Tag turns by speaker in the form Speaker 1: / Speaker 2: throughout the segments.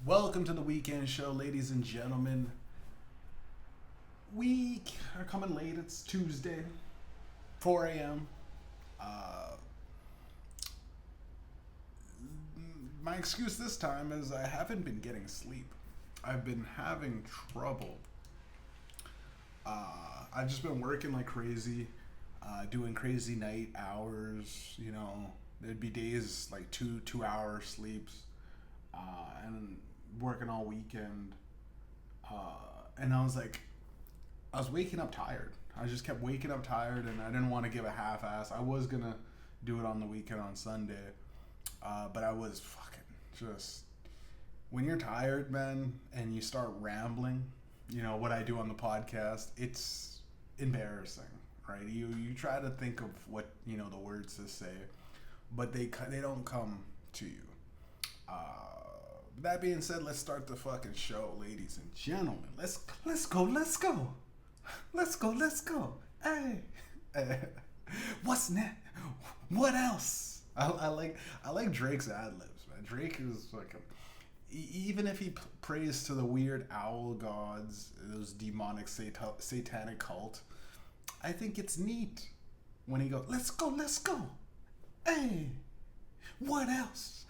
Speaker 1: Welcome to the weekend show, ladies and gentlemen. We are coming late. It's Tuesday, 4 a.m. Uh, my excuse this time is I haven't been getting sleep. I've been having trouble. I've just been working like crazy, doing crazy night hours. There'd be days like two hour sleeps, and working all weekend. And I was waking up tired. I just kept waking up tired, and I didn't want to give a half-ass. I was gonna do it on the weekend on Sunday, but I was fucking just when you're tired, man, and you start rambling. What I do on the podcast. It's embarrassing, right? You try to think of what the words to say, but they don't come to you. That being said, let's start the fucking show, ladies and gentlemen. Let's go. Hey, what's next? What else? I like Drake's ad libs, man. Drake is fucking. Even if he prays to the weird owl gods, those demonic satanic cult, I think it's neat when he goes, let's go. Hey, what else?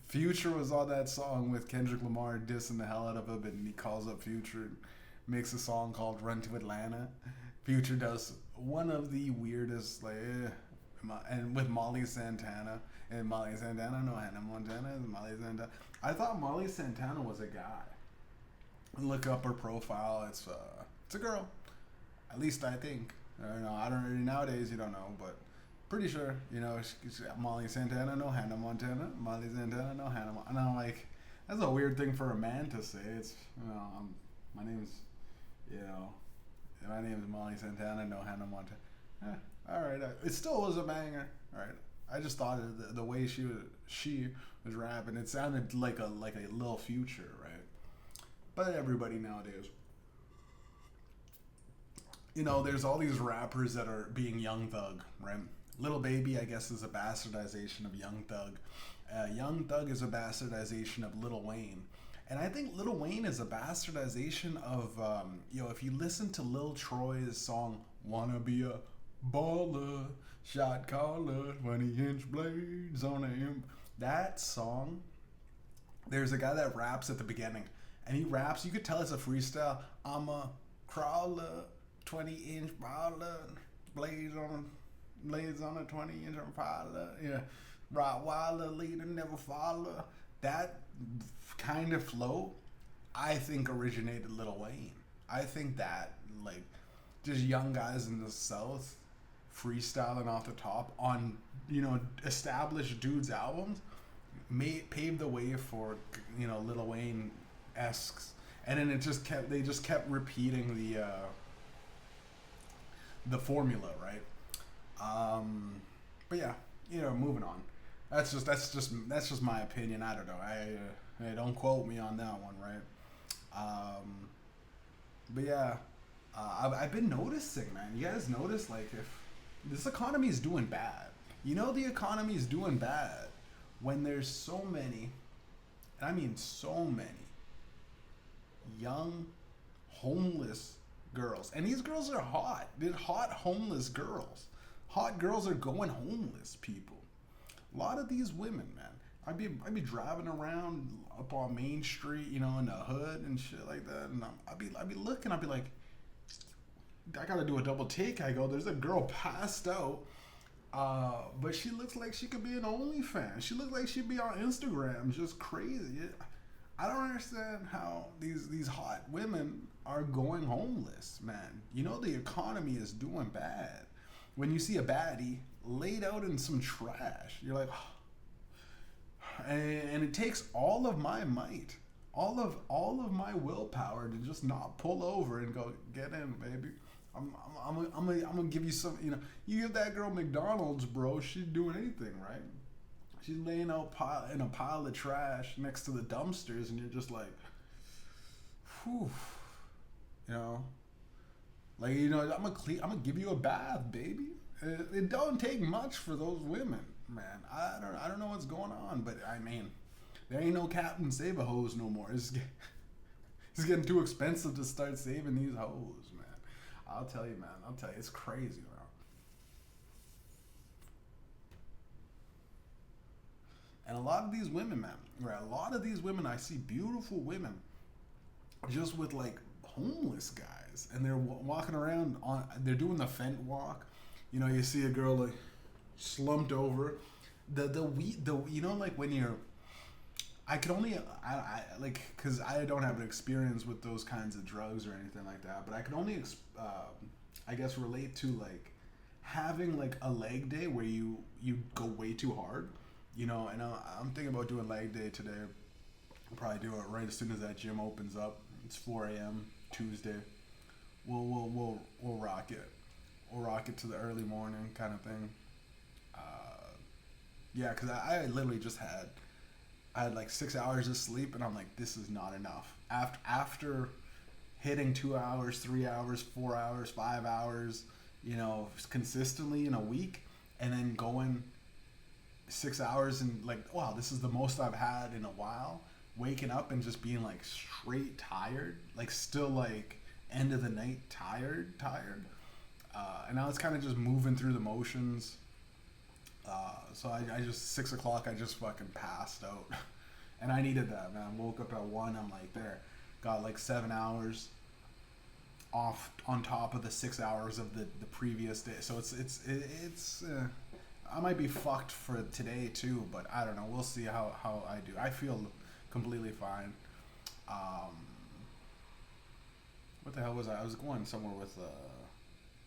Speaker 1: Future was on that song with Kendrick Lamar dissing the hell out of him, and he calls up Future and makes a song called Run to Atlanta. Future does one of the weirdest, and with Molly Santana. And Molly Santana, no, Hannah Montana is Molly Santana. I thought Molly Santana was a guy. Look up her profile. It's a girl. At least I think. I don't really, nowadays you don't know, but pretty sure, she's Molly Santana, no Hannah Montana. Molly Santana, no Hannah Montana. And I'm like, that's a weird thing for a man to say. It's, my name's Molly Santana, no Hannah Montana. All right. It still was a banger. All right. I just thought the way she was rapping, it sounded like a little Future, right? But everybody nowadays, there's all these rappers that are being Young Thug, right? Lil Baby, I guess, is a bastardization of Young Thug. Young Thug is a bastardization of Lil Wayne. And I think Lil Wayne is a bastardization of, if you listen to Lil Troy's song, Wanna Be a Baller, Shot caller, 20-inch blades on him. That song, there's a guy that raps at the beginning. And he raps, you could tell it's a freestyle. I'm a crawler, 20-inch baller, blades on a 20-inch Impala. Yeah, Rottweiler, leader, never follow. That kind of flow, I think originated Lil Wayne. I think that, just young guys in the South freestyling off the top on established dudes' albums paved the way for Lil Wayne esques, and then they just kept repeating the formula, right? But yeah, moving on. That's just my opinion. I don't know. I don't quote me on that one, right? But yeah, I've been noticing, man. You guys notice, if this economy is doing bad. The economy is doing bad when there's so many, and I mean so many, young, homeless girls. And these girls are hot. They're hot, homeless girls. Hot girls are going homeless, people. A lot of these women, man. I'd be driving around up on Main Street, in the hood and shit like that, and I'd be looking, I'd be like, I gotta do a double take. I go, there's a girl passed out, but she looks like she could be an OnlyFans. She looks like she'd be on Instagram, just crazy. I don't understand how these hot women are going homeless, man. The economy is doing bad. When you see a baddie laid out in some trash, you're like, and it takes all of my might, all of my willpower to just not pull over and go, get in, baby. I'm gonna give you some. You give that girl McDonald's, bro. She's doing anything, right? She's laying out in a pile of trash next to the dumpsters, and you're just like, whew, I'm gonna give you a bath, baby. It don't take much for those women, man. I don't know what's going on, but I mean, There ain't no Captain Save a Hose no more. It's getting too expensive to start saving these hoes, man. I'll tell you, man. I'll tell you, it's crazy, man. And a lot of these women, man, right? A lot of these women, I see beautiful women, just with like homeless guys, and they're walking around on. They're doing the Fent walk. You know, you see a girl like slumped over. The you know, like when you're. I could only I like because I don't have an experience with those kinds of drugs or anything like that, but I could only I guess relate to like having like a leg day where you go way too hard, you know. And I'm thinking about doing leg day today. I'll probably do it right as soon as that gym opens up. It's 4 a.m. Tuesday. We'll rock it. We'll rock it to the early morning kind of thing. Yeah, because I literally just I had like 6 hours of sleep, and I'm like, this is not enough. After hitting 2 hours, 3 hours, 4 hours, 5 hours, you know, consistently in a week, and then going 6 hours and like, wow, this is the most I've had in a while. Waking up and just being like straight tired, like still like end of the night tired. And now it's kind of just moving through the motions. So I just 6 o'clock I just fucking passed out, and I needed that, man. Woke up at 1. I'm like, there, got like 7 hours off on top of the 6 hours of the previous day. So it's I might be fucked for today too, but I don't know. We'll see how I do. I feel completely fine. What the hell was I? I was going somewhere with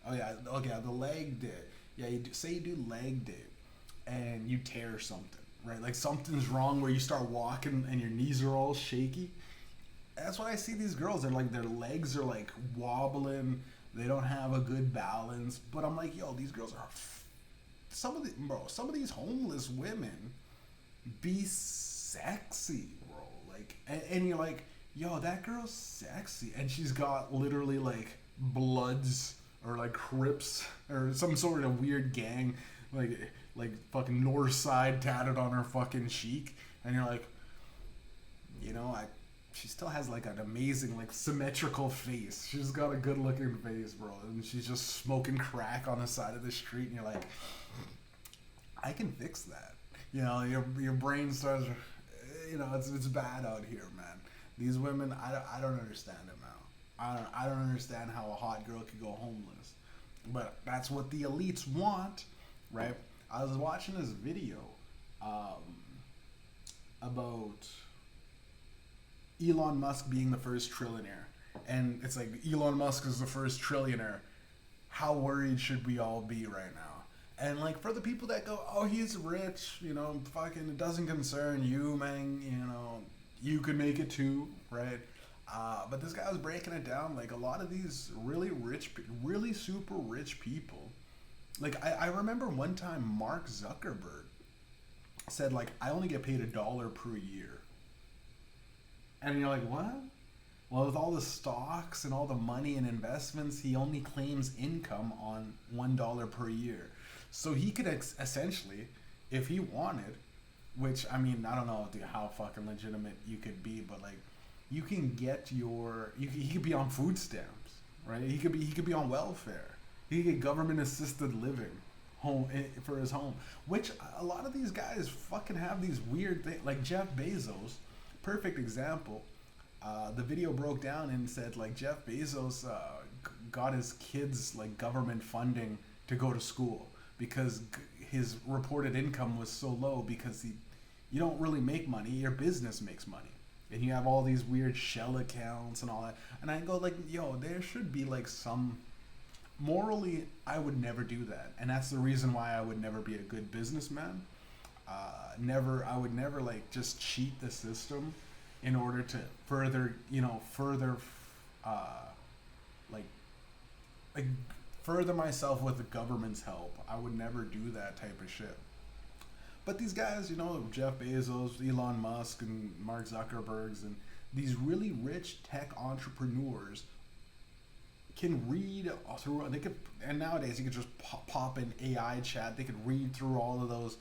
Speaker 1: oh yeah, okay, the leg day. Yeah, say you do leg day and you tear something, right? Like something's wrong where you start walking and your knees are all shaky. That's why I see these girls. They're like, their legs are like wobbling. They don't have a good balance. But I'm like, yo, these girls are some of these homeless women be sexy, bro. Like, and you're like, yo, that girl's sexy, and she's got literally like Bloods or like Crips or some sort of weird gang, like fucking North Side tatted on her fucking cheek, and you're like, you know, she still has like an amazing like symmetrical face. She's got a good looking face, bro, and she's just smoking crack on the side of the street, and you're like, I can fix that. You know, your brain starts, you know, it's bad out here, man. These women, I don't understand it, man. I don't understand how a hot girl could go homeless, but that's what the elites want, right? I was watching this video about Elon Musk being the first trillionaire, and it's like, Elon Musk is the first trillionaire. How worried should we all be right now? And like, for the people that go, oh, he's rich, you know, fucking, it doesn't concern you, man, you know, you could make it too, right? But this guy was breaking it down, like a lot of these really rich, really super rich people. Like, I remember one time Mark Zuckerberg said, like, I only get paid $1 per year. And you're like, what? Well, with all the stocks and all the money and investments, he only claims income on $1 per year. So he could essentially, if he wanted, which, I mean, I don't know how fucking legitimate you could be, but like, you can get he could be on food stamps, right? He could be on welfare. He could get government assisted living home for his home, which a lot of these guys fucking have these weird things. Like Jeff Bezos, perfect example. The video broke down and said like Jeff Bezos got his kids like government funding to go to school because his reported income was so low because you don't really make money, your business makes money. And you have all these weird shell accounts and all that. And I go like, yo, there should be like some, morally, I would never do that. And that's the reason why I would never be a good businessman. I would never like just cheat the system in order to further further myself with the government's help. I would never do that type of shit. But these guys, you know, Jeff Bezos, Elon Musk, and Mark Zuckerbergs, and these really rich tech entrepreneurs can read through. And nowadays you could just pop in AI chat. They could read through all of those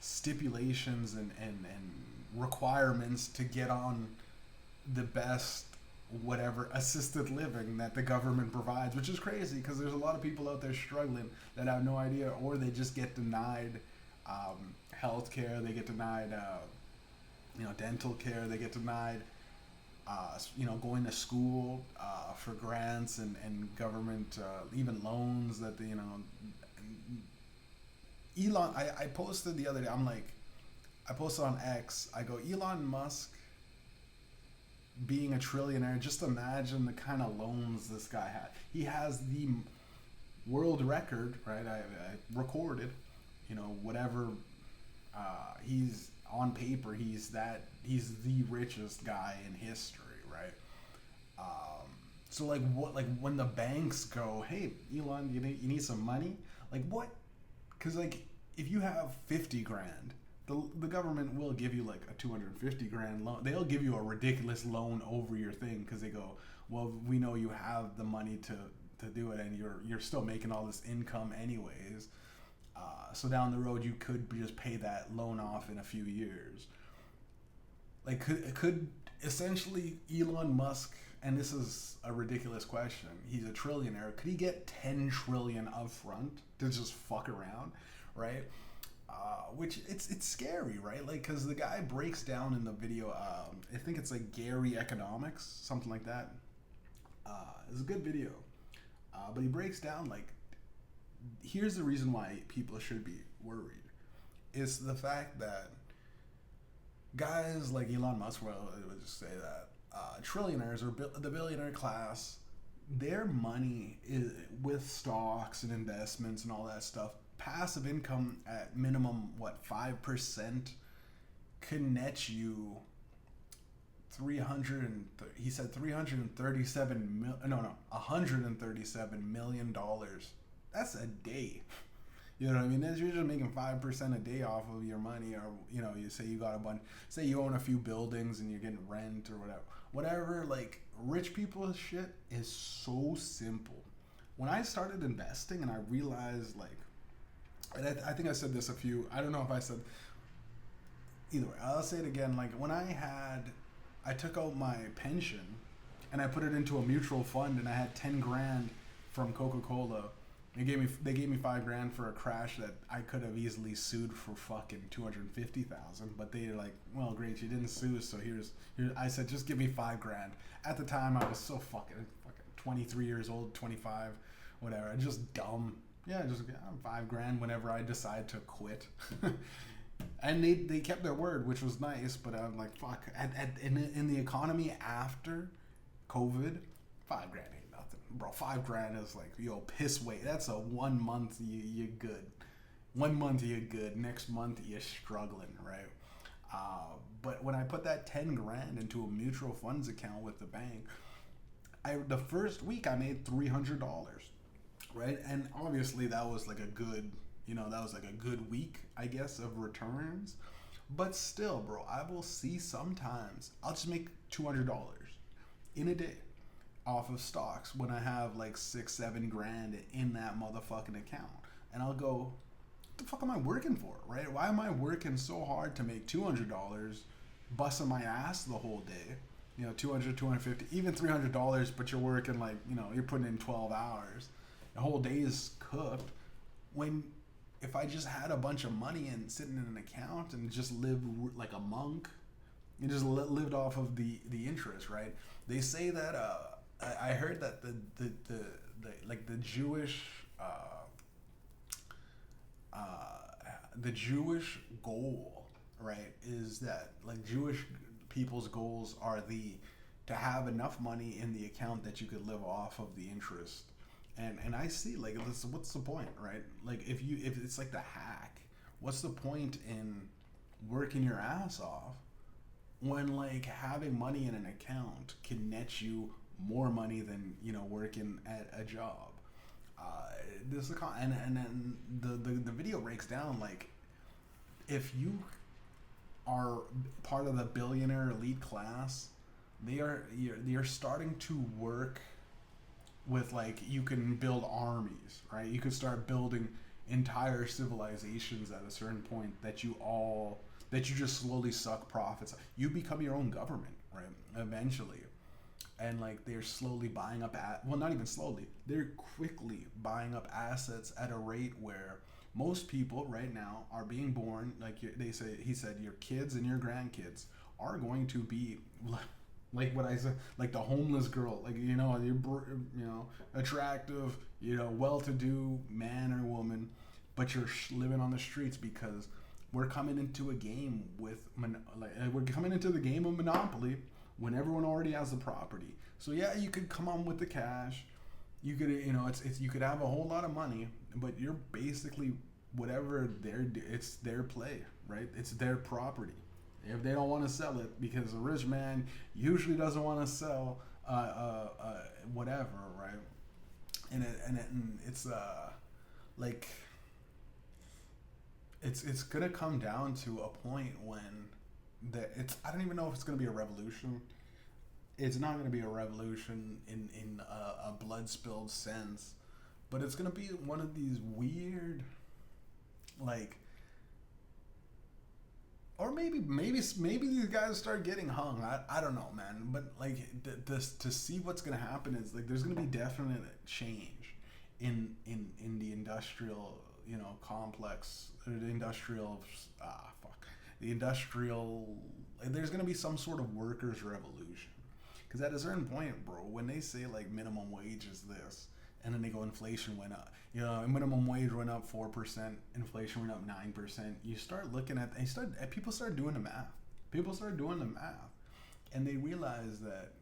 Speaker 1: stipulations and requirements to get on the best whatever assisted living that the government provides, which is crazy because there's a lot of people out there struggling that have no idea, or they just get denied health care, they get denied dental care, they get denied going to school for grants and government even loans that Elon, I posted the other day, I posted on X, I go, Elon Musk being a trillionaire, just imagine the kind of loans this guy had. He has the world record, right? I recorded, whatever, he's on paper, he's the richest guy in history, right? So when the banks go, hey, Elon, you need some money? Like what? Because if you have 50 grand, the government will give you like a 250 grand loan. They'll give you a ridiculous loan over your thing because they go, well, we know you have the money to do it, and you're still making all this income anyways. So down the road, you could just pay that loan off in a few years. Like, could essentially Elon Musk, and this is a ridiculous question, he's a trillionaire, could he get 10 trillion up front to just fuck around, right? Which it's scary, right? Like, because the guy breaks down in the video, I think it's like Gary Economics, something like that. It's a good video. But he breaks down, like, here's the reason why people should be worried. It's the fact that guys like Elon Musk, well, I would just say that, trillionaires or the billionaire class, their money is with stocks and investments and all that stuff, passive income at minimum 5% can net you 137 million dollars. That's a day. You know what I mean? That's usually making 5% a day off of your money, or you say you got a bunch, say you own a few buildings and you're getting rent or whatever. Like, rich people's shit is so simple. When I started investing and I realized, like, and I think I said this I don't know if I said, either way, I'll say it again. Like, when I took out my pension and I put it into a mutual fund, and I had 10 grand from Coca-Cola. They gave me $5,000 for a crash that I could have easily sued for fucking $250,000, but they're like, well, great, you didn't sue, so here's I said, just give me $5,000. At the time, I was so fucking 23 years old, 25, whatever, just dumb. Yeah, just $5,000 whenever I decide to quit. And they kept their word, which was nice, but I'm like, fuck. In the economy after COVID, $5,000 ain't nothing, bro. $5,000 is like, piss weight. That's a 1 month you're good. 1 month you're good. Next month you're struggling, right? But when I put that 10 grand into a mutual funds account with the bank, the first week I made $300, right? And obviously that was like a good, week, I guess, of returns. But still, bro, I will see sometimes I'll just make $200 in a day off of stocks when I have like 6-7 grand in that motherfucking account. And I'll go, what the fuck am I working for, right? Why am I working so hard to make $200, busting my ass the whole day? $200, $250, even $300, but you're working like, you're putting in 12 hours. The whole day is cooked. If I just had a bunch of money and sitting in an account and just lived like a monk and just lived off of the interest, right? They say that, I heard that the Jewish goal, right, is that like Jewish people's goals are to have enough money in the account that you could live off of the interest. And I see, like, what's the point, right? Like, if it's like the hack, what's the point in working your ass off when, like, having money in an account can net you more money than, working at a job? And then the video breaks down, like, if you are part of the billionaire elite class, you're starting to work with, like, you can build armies, right? You could start building entire civilizations at a certain point that you just slowly suck profits. You become your own government, right? Eventually. And like they're slowly buying up well, not even slowly, they're quickly buying up assets at a rate where most people right now are being born, like he said your kids and your grandkids are going to be like what I said, like the homeless girl, like attractive, well-to-do man or woman, but you're living on the streets because we're coming into a game we're coming into the game of Monopoly when everyone already has the property. So yeah, you could come on with the cash. You could, you could have a whole lot of money, but you're basically whatever it's their play, right? It's their property. If they don't want to sell it, because a rich man usually doesn't want to sell whatever, right? And it's like it's gonna come down to a point when I don't even know if it's gonna be a revolution. It's not gonna be a revolution in a blood spilled sense, but it's gonna be one of these weird, like, or maybe these guys start getting hung. I don't know, man. But like to see what's gonna happen is like there's gonna be definite change in the industrial complex, or the industrial there's gonna be some sort of workers' revolution. Because at a certain point, bro, when they say like minimum wage is this, and then they go inflation went up, minimum wage went up 4%, inflation went up 9%. You start looking at people start doing the math. People start doing the math, and they realize that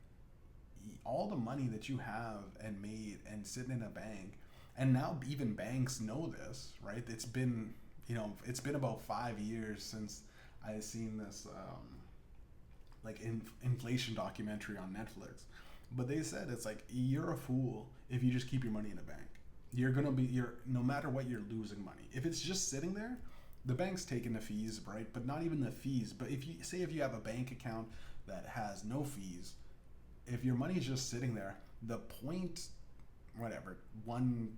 Speaker 1: all the money that you have and made and sitting in a bank, and now even banks know this, right? It's been about 5 years since I seen this inflation documentary on Netflix, but they said it's like you're a fool if you just keep your money in a bank. You're no matter what, you're losing money. If it's just sitting there, the bank's taking the fees, right? But not even the fees. But if you have a bank account that has no fees, if your money's just sitting there, the 0.25%,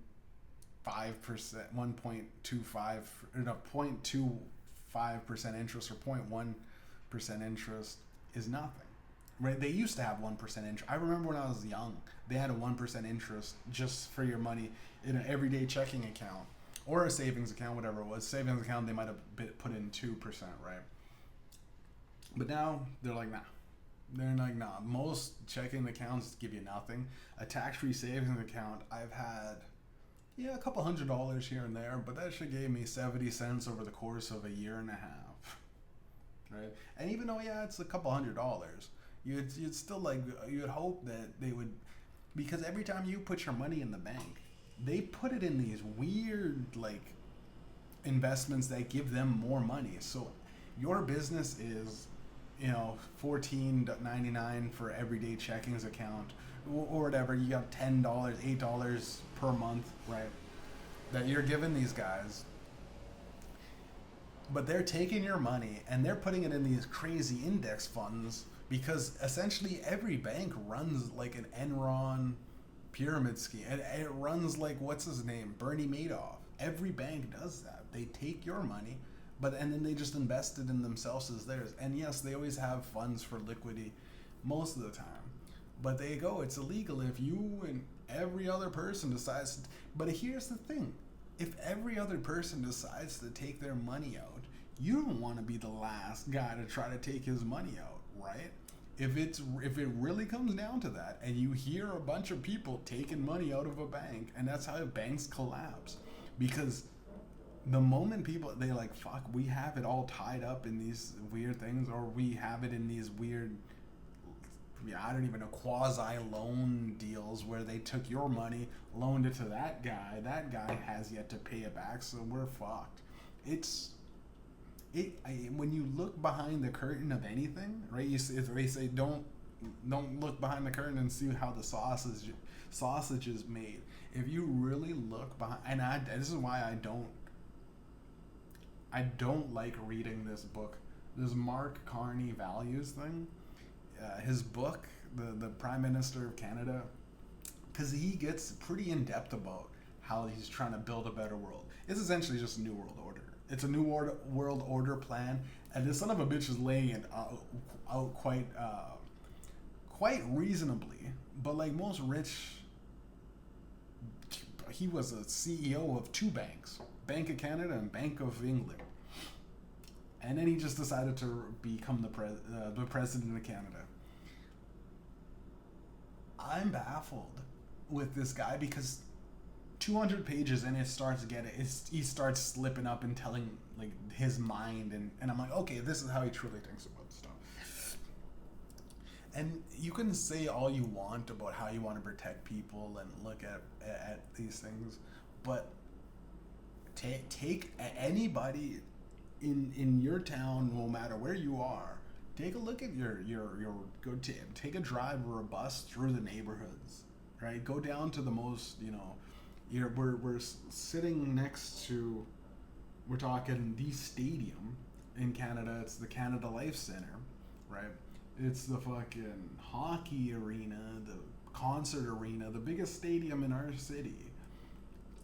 Speaker 1: 0.25% interest or 0.1% interest is nothing, right? They used to have 1% interest. I remember when I was young, they had a 1% interest just for your money in an everyday checking account or a savings account, whatever it was. Savings account, they might have put in 2%, right? But now they're like, nah. They're like, nah. Most checking accounts give you nothing. A tax-free savings account, I've had, a couple $100 here and there, but that shit gave me 70 cents over the course of a year and a half, right? And even though, it's a couple $100, you'd still you'd hope that they would, because every time you put your money in the bank, they put it in these weird investments that give them more money. So your business is $14.99 for everyday checkings account or whatever. You got $10, $8 per month, right, that you're giving these guys. But they're taking your money and they're putting it in these crazy index funds, because essentially every bank runs like an Enron pyramid scheme. And it runs like, what's his name? Bernie Madoff. Every bank does that. They take your money, and then they just invest it in themselves as theirs. And yes, they always have funds for liquidity most of the time. But they go, it's illegal if you and every other person decides to, but here's the thing. If every other person decides to take their money out, you don't want to be the last guy to try to take his money out, right? If it really comes down to that, and you hear a bunch of people taking money out of a bank, and that's how banks collapse, because the moment people, they like, fuck, we have it all tied up in these weird things, or we have it in these weird, I don't even know, quasi-loan deals where they took your money, loaned it to that guy has yet to pay it back, so we're fucked. When you look behind the curtain of anything, right, they say don't look behind the curtain and see how the sausage is made. If you really look behind, and this is why I don't like reading this book, this Mark Carney values thing, his book, the Prime Minister of Canada, because he gets pretty in depth about how he's trying to build a better world. It's essentially just a new world order. It's a new world order plan, and this son of a bitch is laying it out quite reasonably. But like most rich, he was a CEO of two banks, Bank of Canada and Bank of England, and then he just decided to become the president of Canada. I'm baffled with this guy because 200 pages and he starts slipping up and telling like his mind, and I'm like, okay, this is how he truly thinks about stuff. And you can say all you want about how you want to protect people and look at these things, but take anybody in your town, no matter where you are, take a look at your take a drive or a bus through the neighborhoods, right? Go down to the most, we're sitting next to, we're talking the stadium in Canada. It's the Canada Life Center, right? It's the fucking hockey arena, the concert arena, the biggest stadium in our city.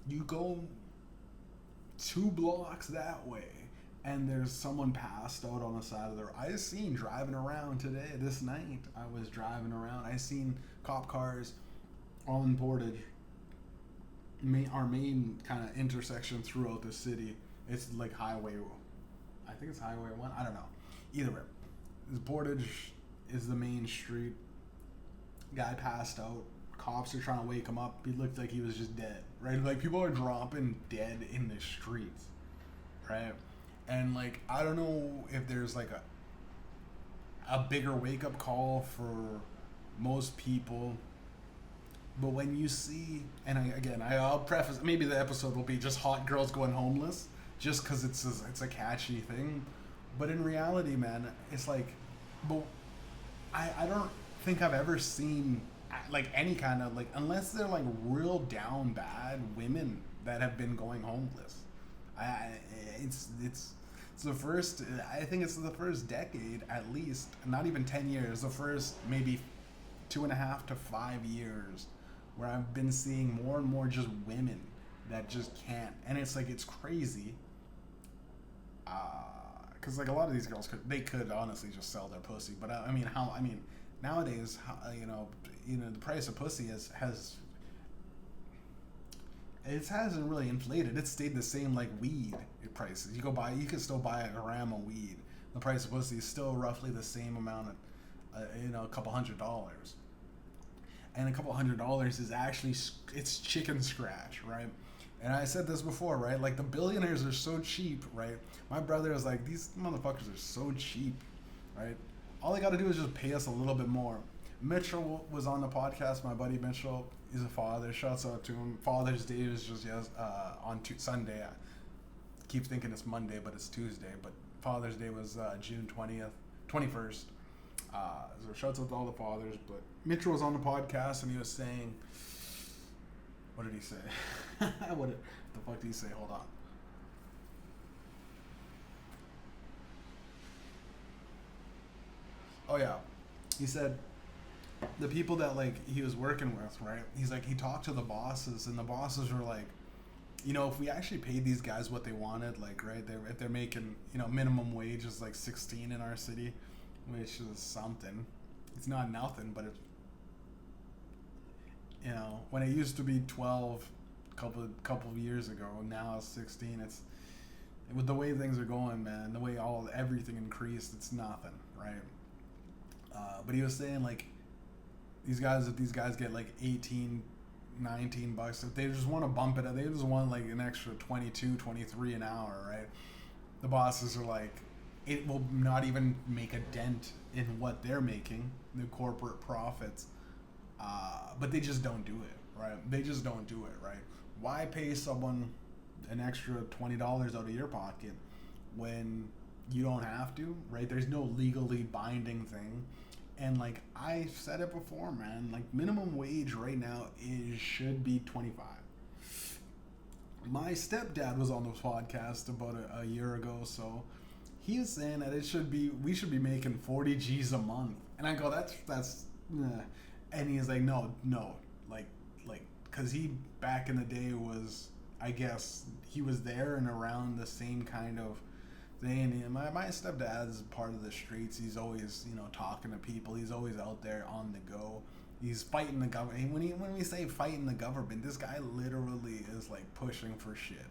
Speaker 1: You go 2 blocks that way, and there's someone passed out on the side of the road. I seen driving around today, this night. I was driving around. I seen cop cars on Portage, our main kind of intersection throughout the city. It's like highway, I think it's highway 1. I don't know. Either way, Portage is the main street. Guy passed out. Cops are trying to wake him up. He looked like he was just dead, right? Like people are dropping dead in the streets, right? And like, I don't know if there's like a bigger wake up call for most people, but when you see, and I'll preface, maybe the episode will be just hot girls going homeless, just because it's a catchy thing, but in reality, man, it's like, but I don't think I've ever seen like any kind of like, unless they're like real down bad women that have been going homeless. It's the first, I think it's the first decade at least, not even 10 years, the first maybe 2.5 to 5 years where I've been seeing more and more just women that just can't, and it's like, it's crazy, because like a lot of these girls could honestly just sell their pussy, but nowadays, the price of pussy hasn't really inflated. It's stayed the same like weed prices. You can still buy a gram of weed. The price of pussy is still roughly the same amount of, a couple $100. And a couple $100 is actually, it's chicken scratch, right? And I said this before, right? Like the billionaires are so cheap, right? My brother is like, these motherfuckers are so cheap, right? All they got to do is just pay us a little bit more. Mitchell was on the podcast. My buddy Mitchell, he's a father. Shouts out to him. Father's Day was just on Sunday. I keep thinking it's Monday, but it's Tuesday. But Father's Day was June 21st. So shouts out to all the fathers. But Mitchell was on the podcast and he was saying, what did he say? What the fuck did he say? Hold on. Oh yeah, he said the people that like he was working with, right? He's like, he talked to the bosses, and the bosses were like, if we actually paid these guys what they wanted, like, right, if they're making, minimum wage is like 16 in our city, which is something. It's not nothing, but it's, when it used to be 12 couple of years ago, now it's 16. It's, with the way things are going, man, the way everything increased, it's nothing, right? But he was saying like, these guys get like 18, 19 bucks, if they just want to bump it up, they just want like an extra 22, 23 an hour, right? The bosses are like, it will not even make a dent in what they're making, the corporate profits, but they just don't do it, right? They just don't do it, right? Why pay someone an extra $20 out of your pocket when you don't have to, right? There's no legally binding thing. And like I said it before, man, like minimum wage right now should be 25. My stepdad was on this podcast about a year ago, so he was saying that we should be making 40 G's a month. And I go, that's and he's like, no, like, cause he back in the day was I guess he was there and around the same kind of thing. And my stepdad's part of the streets. He's always, talking to people. He's always out there on the go. He's fighting the government. When we say fighting the government, this guy literally is like pushing for shit.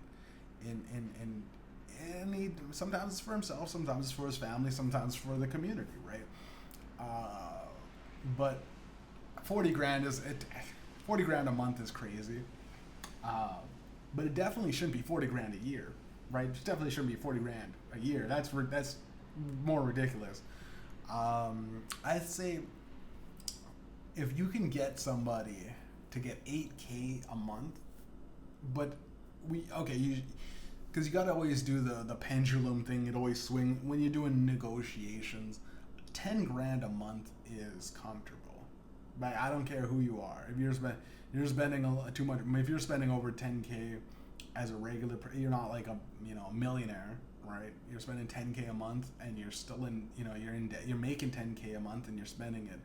Speaker 1: And he sometimes it's for himself, sometimes it's for his family, sometimes for the community, right? But 40 grand is 40 grand a month is crazy. But it definitely shouldn't be 40 grand a year, right? It definitely shouldn't be 40 grand a year. That's more ridiculous. I'd say if you can get somebody to get 8K a month, but because you gotta always do the pendulum thing. It always swing when you're doing negotiations. 10 grand a month is comfortable, but I don't care who you are. If you're spending too much. If you're spending over 10K as a regular, you're not like a millionaire, right? You're spending 10K a month and you're still in you're in debt. You're making 10K a month and you're spending it.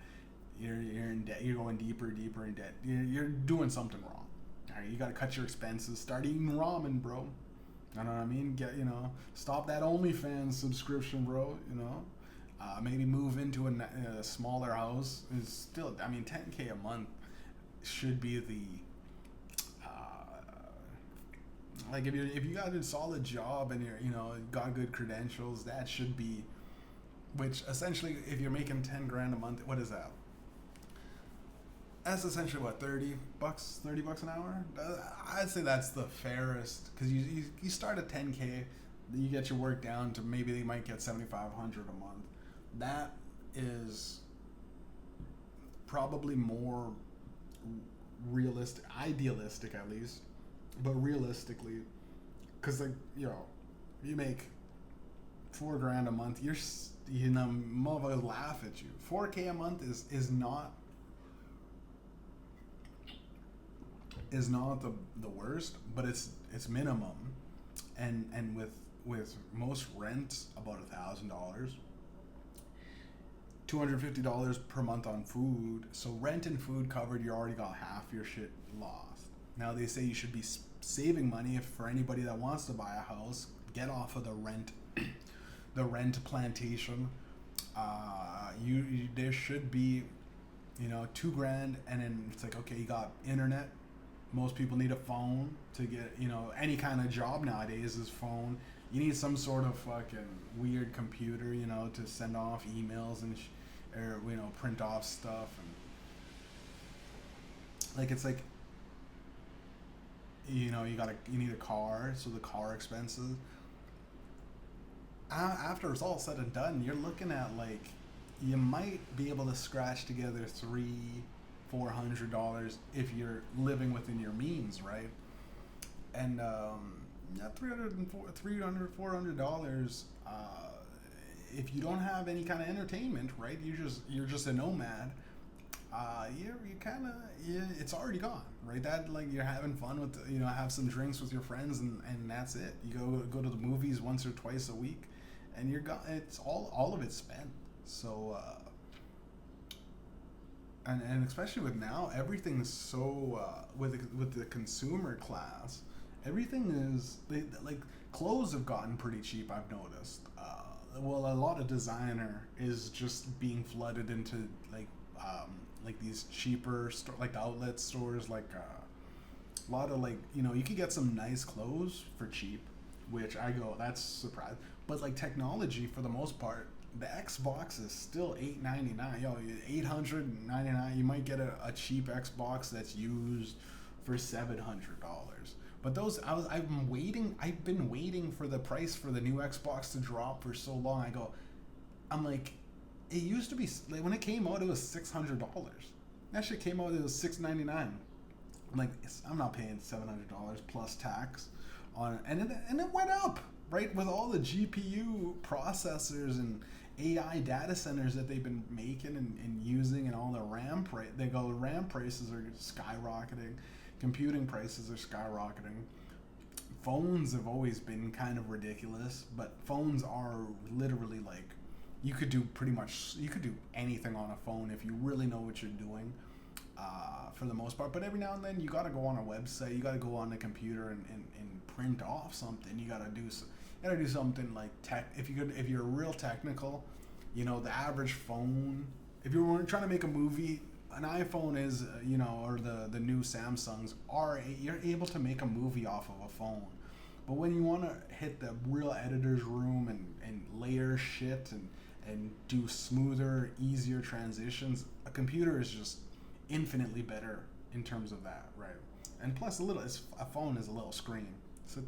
Speaker 1: You're in debt. You're going deeper in debt. You're doing something wrong. All right, you got to cut your expenses. Start eating ramen, bro. You know what I mean? Stop that OnlyFans subscription, bro. Maybe move into a smaller house. It's still, 10K a month should be the like if you got a solid job and you're got good credentials, that should be, which essentially if you're making 10 grand a month, what is that? That's essentially what, $30 an hour. I'd say that's the fairest, because you start at 10K, you get your work down to maybe they might get 7,500 a month. That is probably more realistic, idealistic at least, but realistically, because you make 4 grand a month, motherfuckers laugh at you. 4K a month is not the worst, but it's minimum, and with most rent about $1,000, $250 per month on food. So rent and food covered, you already got half your shit lost. Now they say you should be saving money for anybody that wants to buy a house, get off of the rent plantation. There should be 2 grand, and then it's like, okay, you got internet. Most people need a phone to get, any kind of job nowadays is phone. You need some sort of fucking weird computer, to send off emails and or print off stuff, and it's like you need a car, so the car expenses. After it's all said and done, you're looking at you might be able to scratch together $300-400 if you're living within your means, right? And $300-400, if you don't have any kind of entertainment, right? You're just a nomad. It's already gone, right? That you're having fun with, have some drinks with your friends, and that's it. You go to the movies once or twice a week, and you're gone. It's all of it's spent. So and especially with now, everything's so with the consumer class, everything is clothes have gotten pretty cheap. I've noticed. A lot of designer is just being flooded into these cheaper the outlet stores, a lot of you could get some nice clothes for cheap, which I go, that's surprising. But technology, for the most part, the Xbox is still $899. $899. You might get a cheap Xbox that's used for $700. But I've been waiting for the price for the new Xbox to drop for so long. It used to be, when it came out, it was $600. That shit came out, it was $699. I'm not paying $700 plus tax on it. And it went up, right? With all the GPU processors and AI data centers that they've been making and using, and all the RAM prices are skyrocketing. Computing prices are skyrocketing. Phones have always been kind of ridiculous, but phones are literally you could do anything on a phone if you really know what you're doing. for the most part. But every now and then, you got to go on a website. You got to go on a computer and print off something. You got to do something like tech. If you're real technical, the average phone. If you're trying to make a movie, an iPhone is or the new Samsungs you're able to make a movie off of a phone. But when you want to hit the real editor's room and layer shit and do smoother, easier transitions, a computer is just infinitely better in terms of that, right? And plus, a phone is a little screen, so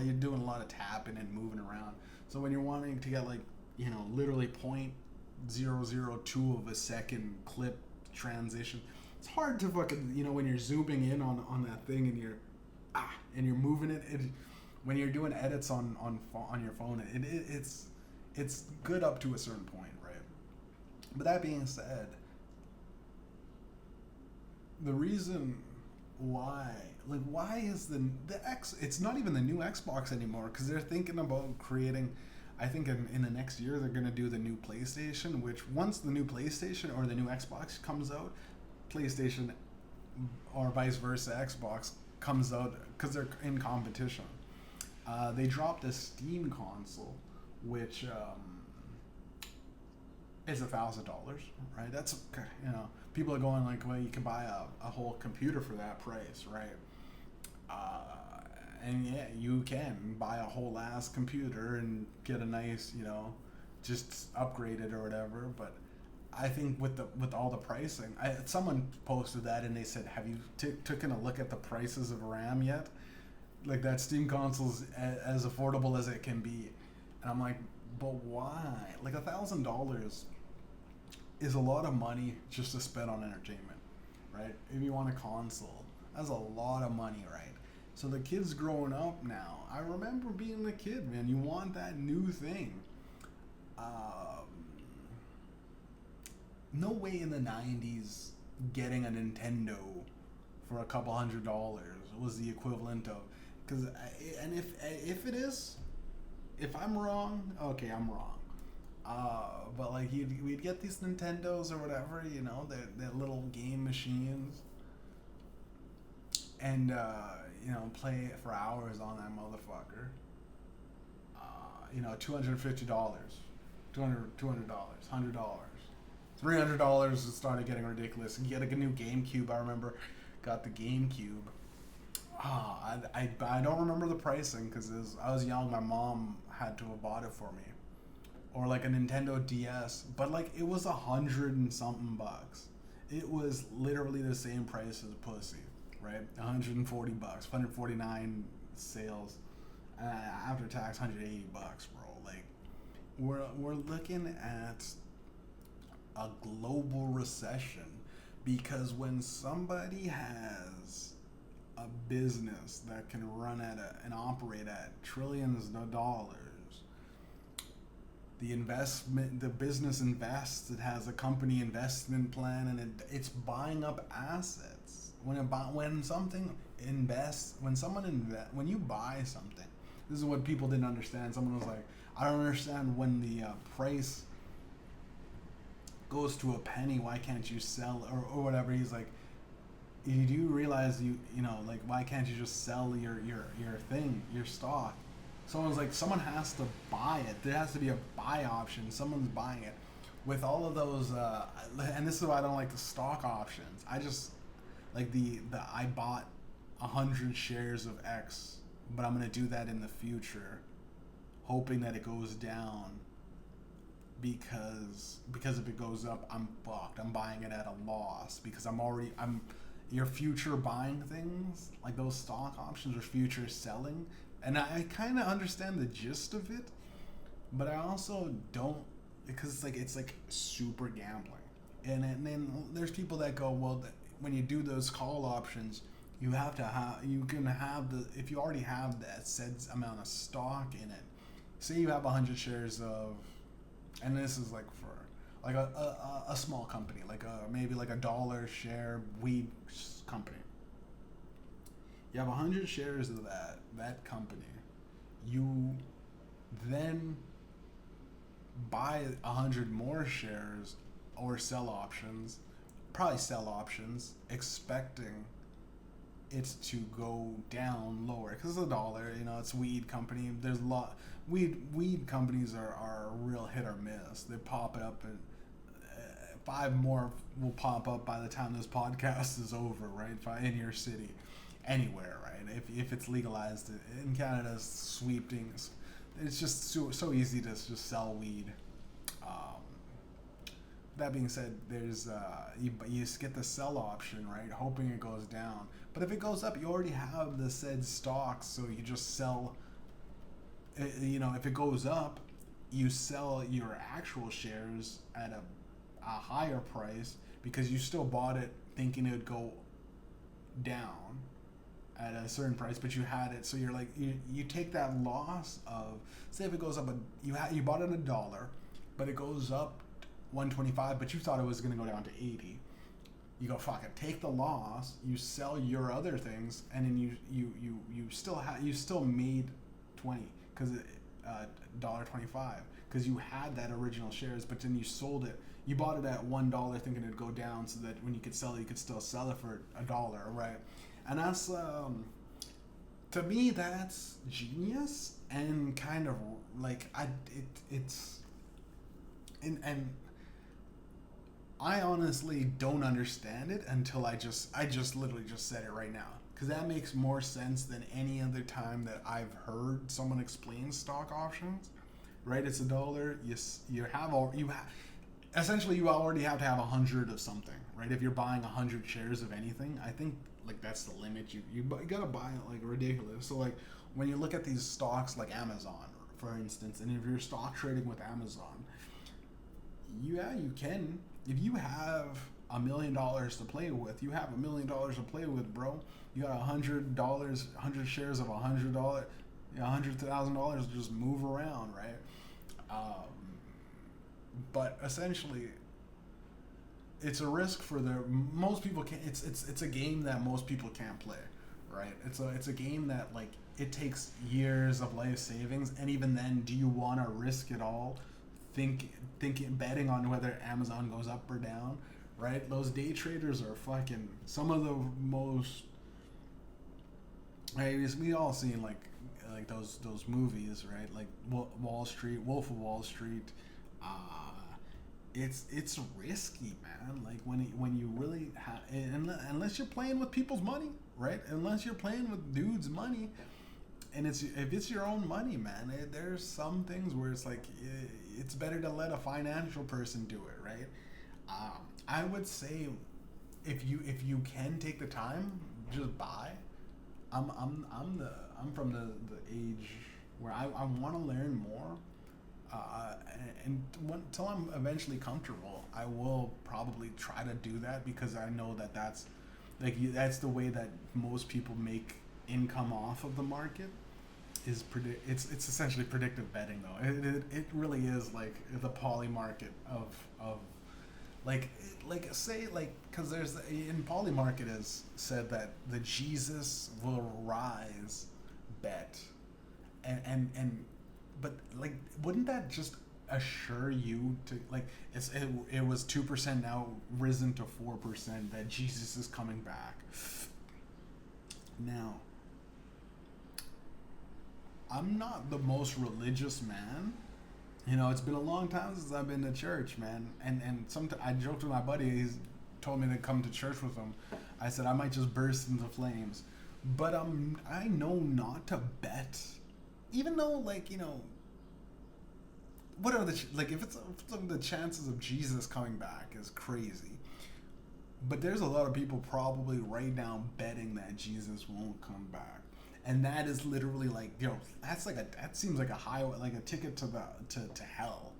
Speaker 1: you're doing a lot of tapping and moving around. So when you're wanting to get literally 0.002 of a second clip transition, it's hard to fucking when you're zooming in on that thing and you're moving it. When you're doing edits on your phone, it's good up to a certain point, right? But that being said, the reason why is the X? It's not even the new Xbox anymore, because they're thinking about creating. I think in the next year they're gonna do the new PlayStation. Which once the new PlayStation or the new Xbox comes out, PlayStation or vice versa, Xbox comes out because they're in competition. They dropped a Steam console, which is $1,000, right? That's people are going like, well, you can buy a whole computer for that price, right? And yeah, you can buy a whole ass computer and get a nice, just upgrade it or whatever. But I think with all the pricing, someone posted that and they said, have you taken a look at the prices of RAM yet? Like, that Steam console's as affordable as it can be. And I'm like, but why? Like, $1,000 is a lot of money just to spend on entertainment, right? If you want a console, that's a lot of money, right? So the kids growing up now, I remember being a kid, man. You want that new thing. No way in the 90s getting a Nintendo for a couple $100 was the equivalent of, if it is, if I'm wrong, okay, I'm wrong. But like we'd get these Nintendos or whatever, they're little game machines, and play for hours on that motherfucker. $250, $200, $100, $300. It started getting ridiculous. And you get a new GameCube. I remember got the GameCube. I don't remember the pricing because I was young. My mom had to have bought it for me, or like a Nintendo DS. But like it was $100 and something bucks. It was literally the same price as pussy, right? $140, $149 sales, after tax $180, bro. Like we're looking at a global recession, because when somebody has a business that can run and operate at trillions of dollars, the business invests, it has a company investment plan, and it's buying up assets. When you buy something, this is what people didn't understand. Someone was like, I don't understand when the price goes to a penny, why can't you sell, or whatever. He's like, you do realize like, why can't you just sell your thing, your stock? Someone's like, someone has to buy it. There has to be a buy option. Someone's buying it. With all of those, and this is why I don't like the stock options. I just like I bought 100 shares of X, but I'm gonna do that in the future, hoping that it goes down. Because if it goes up, I'm fucked. I'm buying it at a loss because your future buying things like those stock options or future selling, and I kind of understand the gist of it, but I also don't, because it's like super gambling. And then there's people that go, well, when you do those call options, you can have if you already have that said amount of stock in it. Say you have 100 shares of, and this is like for like a small company, like maybe like $1 share weed company. You have 100 shares of that company. You then buy 100 more shares or sell options probably sell options, expecting it to go down lower because it's a dollar. You know, it's weed company. There's a lot. Weed companies are a real hit or miss. They pop up and five more will pop up by the time this podcast is over, right? In your city, anywhere, right? If it's legalized in Canada's sweepings, it's just so easy to just sell weed. Um, that being said, there's you get the sell option, right? Hoping it goes down. But if it goes up, you already have the said stocks, so you just sell. You know, if it goes up, you sell your actual shares at a higher price because you still bought it thinking it would go down at a certain price, but you had it, so you're like you take that loss of, say if it goes up you bought it $1, but it goes up 125, but you thought it was going to go down to 80. You go, fuck it, take the loss, you sell your other things, and then you still made 20 because $1.25 because you had that original shares, but then you sold it. You bought it at $1 thinking it'd go down, so that when you could sell it, you could still sell it for $1, right? And that's to me, that's genius and kind of like it's and I honestly don't understand it until I just literally just said it right now, because that makes more sense than any other time that I've heard someone explain stock options. Right? It's $1. Essentially you already have to have 100 of something, right? If you're buying 100 shares of anything, I think like that's the limit. You gotta buy it like ridiculous. So like when you look at these stocks like Amazon, for instance, and if you're stock trading with Amazon, you can. If you have $1 million to play with, you have $1 million to play with, bro. You got $100, 100 shares of $100, $100,000 to just move around, right? But essentially, it's a risk for most people can't. It's a game that most people can't play, right? It's a game that like it takes years of life savings, and even then, do you want to risk it all? Betting on whether Amazon goes up or down, right? Those day traders are fucking some of the most. We all seen like those movies, right? Like Wall Street, Wolf of Wall Street. It's risky, man. Like when you really have, unless you're playing with people's money, right? Unless you're playing with dudes' money, and if it's your own money, man. There's some things where it's like it's better to let a financial person do it, right? I would say if you can take the time, just buy. I'm from the age where I want to learn more. Until I'm eventually comfortable, I will probably try to do that, because I know that's that's the way that most people make income off of the market. It's essentially predictive betting, though. It really is like the poly market of say because there's in poly market is said that the Jesus will rise bet, and but like wouldn't that just assure you to like it was 2% now risen to 4% that Jesus is coming back. Now, I'm not the most religious man. You know, it's been a long time since I've been to church, man. And sometimes I joked with my buddy. He's told me to come to church with him. I said I might just burst into flames, but I know not to bet, even though what are if it's the chances of Jesus coming back is crazy. But there's a lot of people probably right now betting that Jesus won't come back. And that is literally that seems like a highway, like a ticket to hell.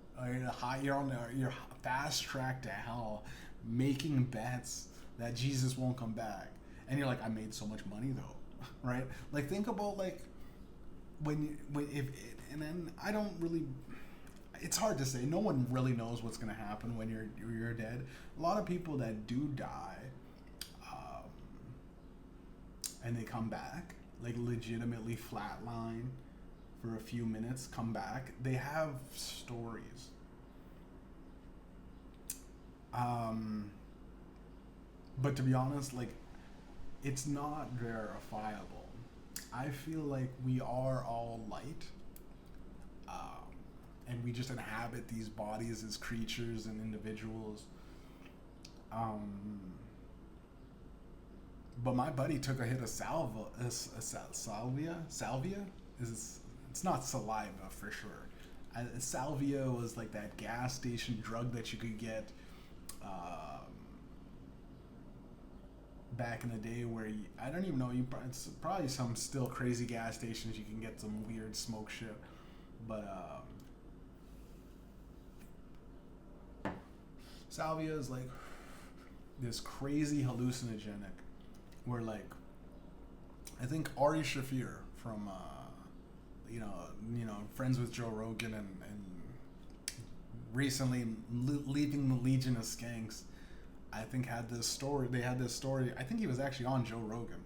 Speaker 1: You're on your fast track to hell, making bets that Jesus won't come back. And you're like, I made so much money though, right? Like think about and then I don't really. It's hard to say. No one really knows what's going to happen when you're dead. A lot of people that do die, and they come back, like legitimately flatline for a few minutes, come back. They have stories. But to be honest, like, it's not verifiable. I feel like we are all light, um, and we just inhabit these bodies as creatures and individuals. Um, but my buddy took a hit of salvia. It's not saliva for sure. Salvia was like that gas station drug that you could get back in the day where I don't even know, it's probably some still crazy gas stations you can get some weird smoke shit, but salvia is like this crazy hallucinogenic where, like, I think Ari Shafir from friends with Joe Rogan and recently leaving the Legion of Skanks, I think had this story. They had this story. I think he was actually on Joe Rogan,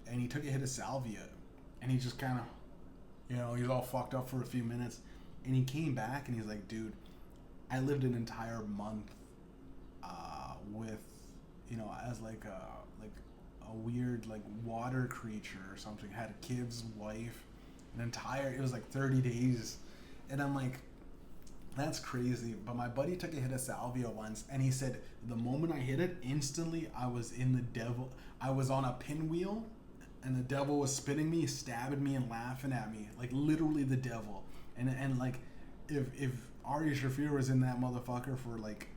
Speaker 1: and he took a hit of salvia, and he just kind of, he was all fucked up for a few minutes, and he came back and he's like, dude, I lived an entire month with, as like a weird like water creature or something. Had kids, wife, it was like 30 days, and I'm like, that's crazy. But my buddy took a hit of salvia once, and he said the moment I hit it, instantly I was in the devil. I was on a pinwheel, and the devil was spinning me, stabbing me, and laughing at me, like literally the devil. And like, if Ari Shafir was in that motherfucker for like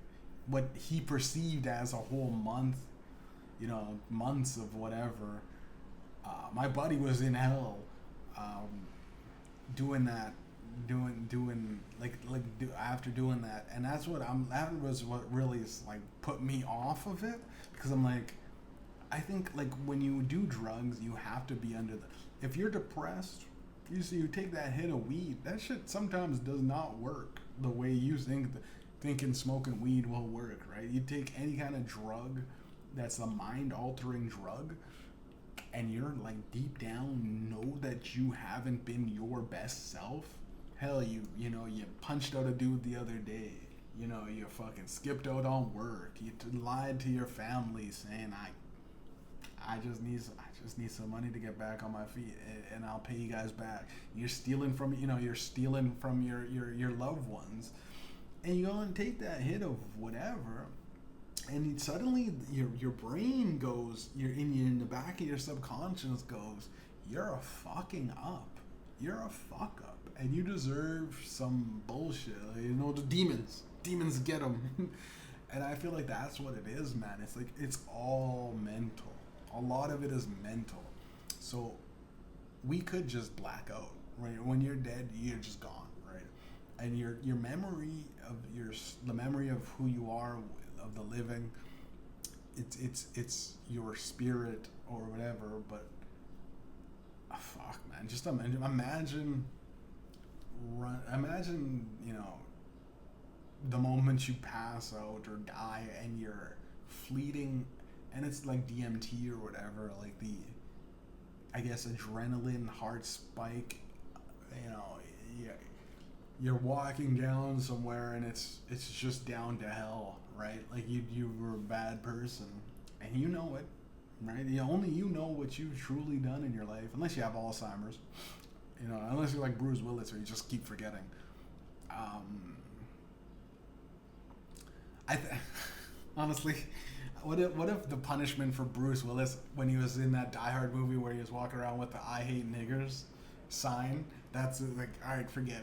Speaker 1: what he perceived as a whole month, months of whatever, my buddy was in hell, doing that. After doing that, and that was what really like put me off of it, because I'm like, I think like when you do drugs, you have to be if you're depressed, you take that hit of weed. That shit sometimes does not work the way you thinking smoking weed will work, right? You take any kind of drug that's a mind altering drug, and you're like deep down know that you haven't been your best self. Hell, you punched out a dude the other day. You fucking skipped out on work. You lied to your family saying, I just need some money to get back on my feet, and I'll pay you guys back. You're stealing from your loved ones, and you go and take that hit of whatever, and suddenly your brain goes, you're in the back of your subconscious goes, you're a fucking up. You're a fuck up, and you deserve some bullshit. The demons get them. And I feel like that's what it is, man. It's like, it's all mental. A lot of it is mental. So we could just black out, right? When you're dead, you're just gone, right? And your memory of the memory of who you are, of the living, it's your spirit or whatever. But fuck, man, just imagine the moment you pass out or die, and you're fleeting, and it's like DMT or whatever, like the, I guess, adrenaline heart spike. You're walking down somewhere, and it's just down to hell, right? Like you were a bad person, and you know it, right? Only you know what you've truly done in your life, unless you have Alzheimer's, unless you're like Bruce Willis, or you just keep forgetting. Honestly, what if the punishment for Bruce Willis when he was in that Die Hard movie where he was walking around with the "I hate niggers" sign? That's like, all right, forget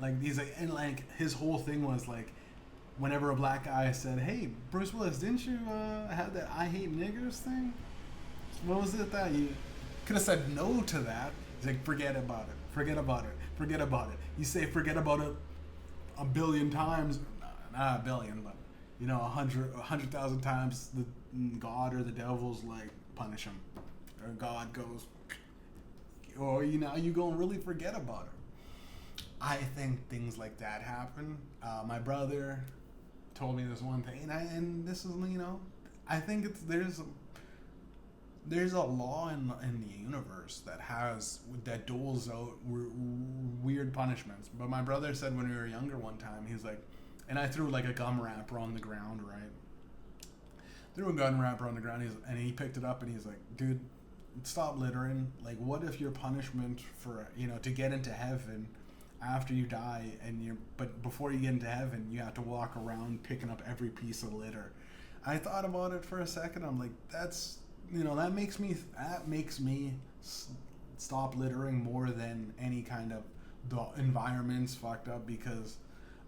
Speaker 1: like, he's like, and like his whole thing was like, whenever a black guy said, "Hey, Bruce Willis, didn't you have that 'I hate niggers' thing? What was it that you could have said no to that?" He's like, forget about it. You say forget about it a billion times, not a billion, but 100,000 times, the God or the devil's like, punish him, or God goes, or you gonna really forget about it. I think things like that happen. My brother told me this one thing, and this is, I think there's a law in the universe that doles out weird punishments. But my brother said when we were younger one time, he's like, and I threw like a gum wrapper on the ground, right? threw a gun wrapper on the ground. And he picked it up and he's like, dude, stop littering. Like, what if your punishment for, to get into heaven after you die but before you get into heaven, you have to walk around picking up every piece of litter. I thought about it for a second. I'm like, that's, that makes me stop littering more than any kind of the environment's fucked up, because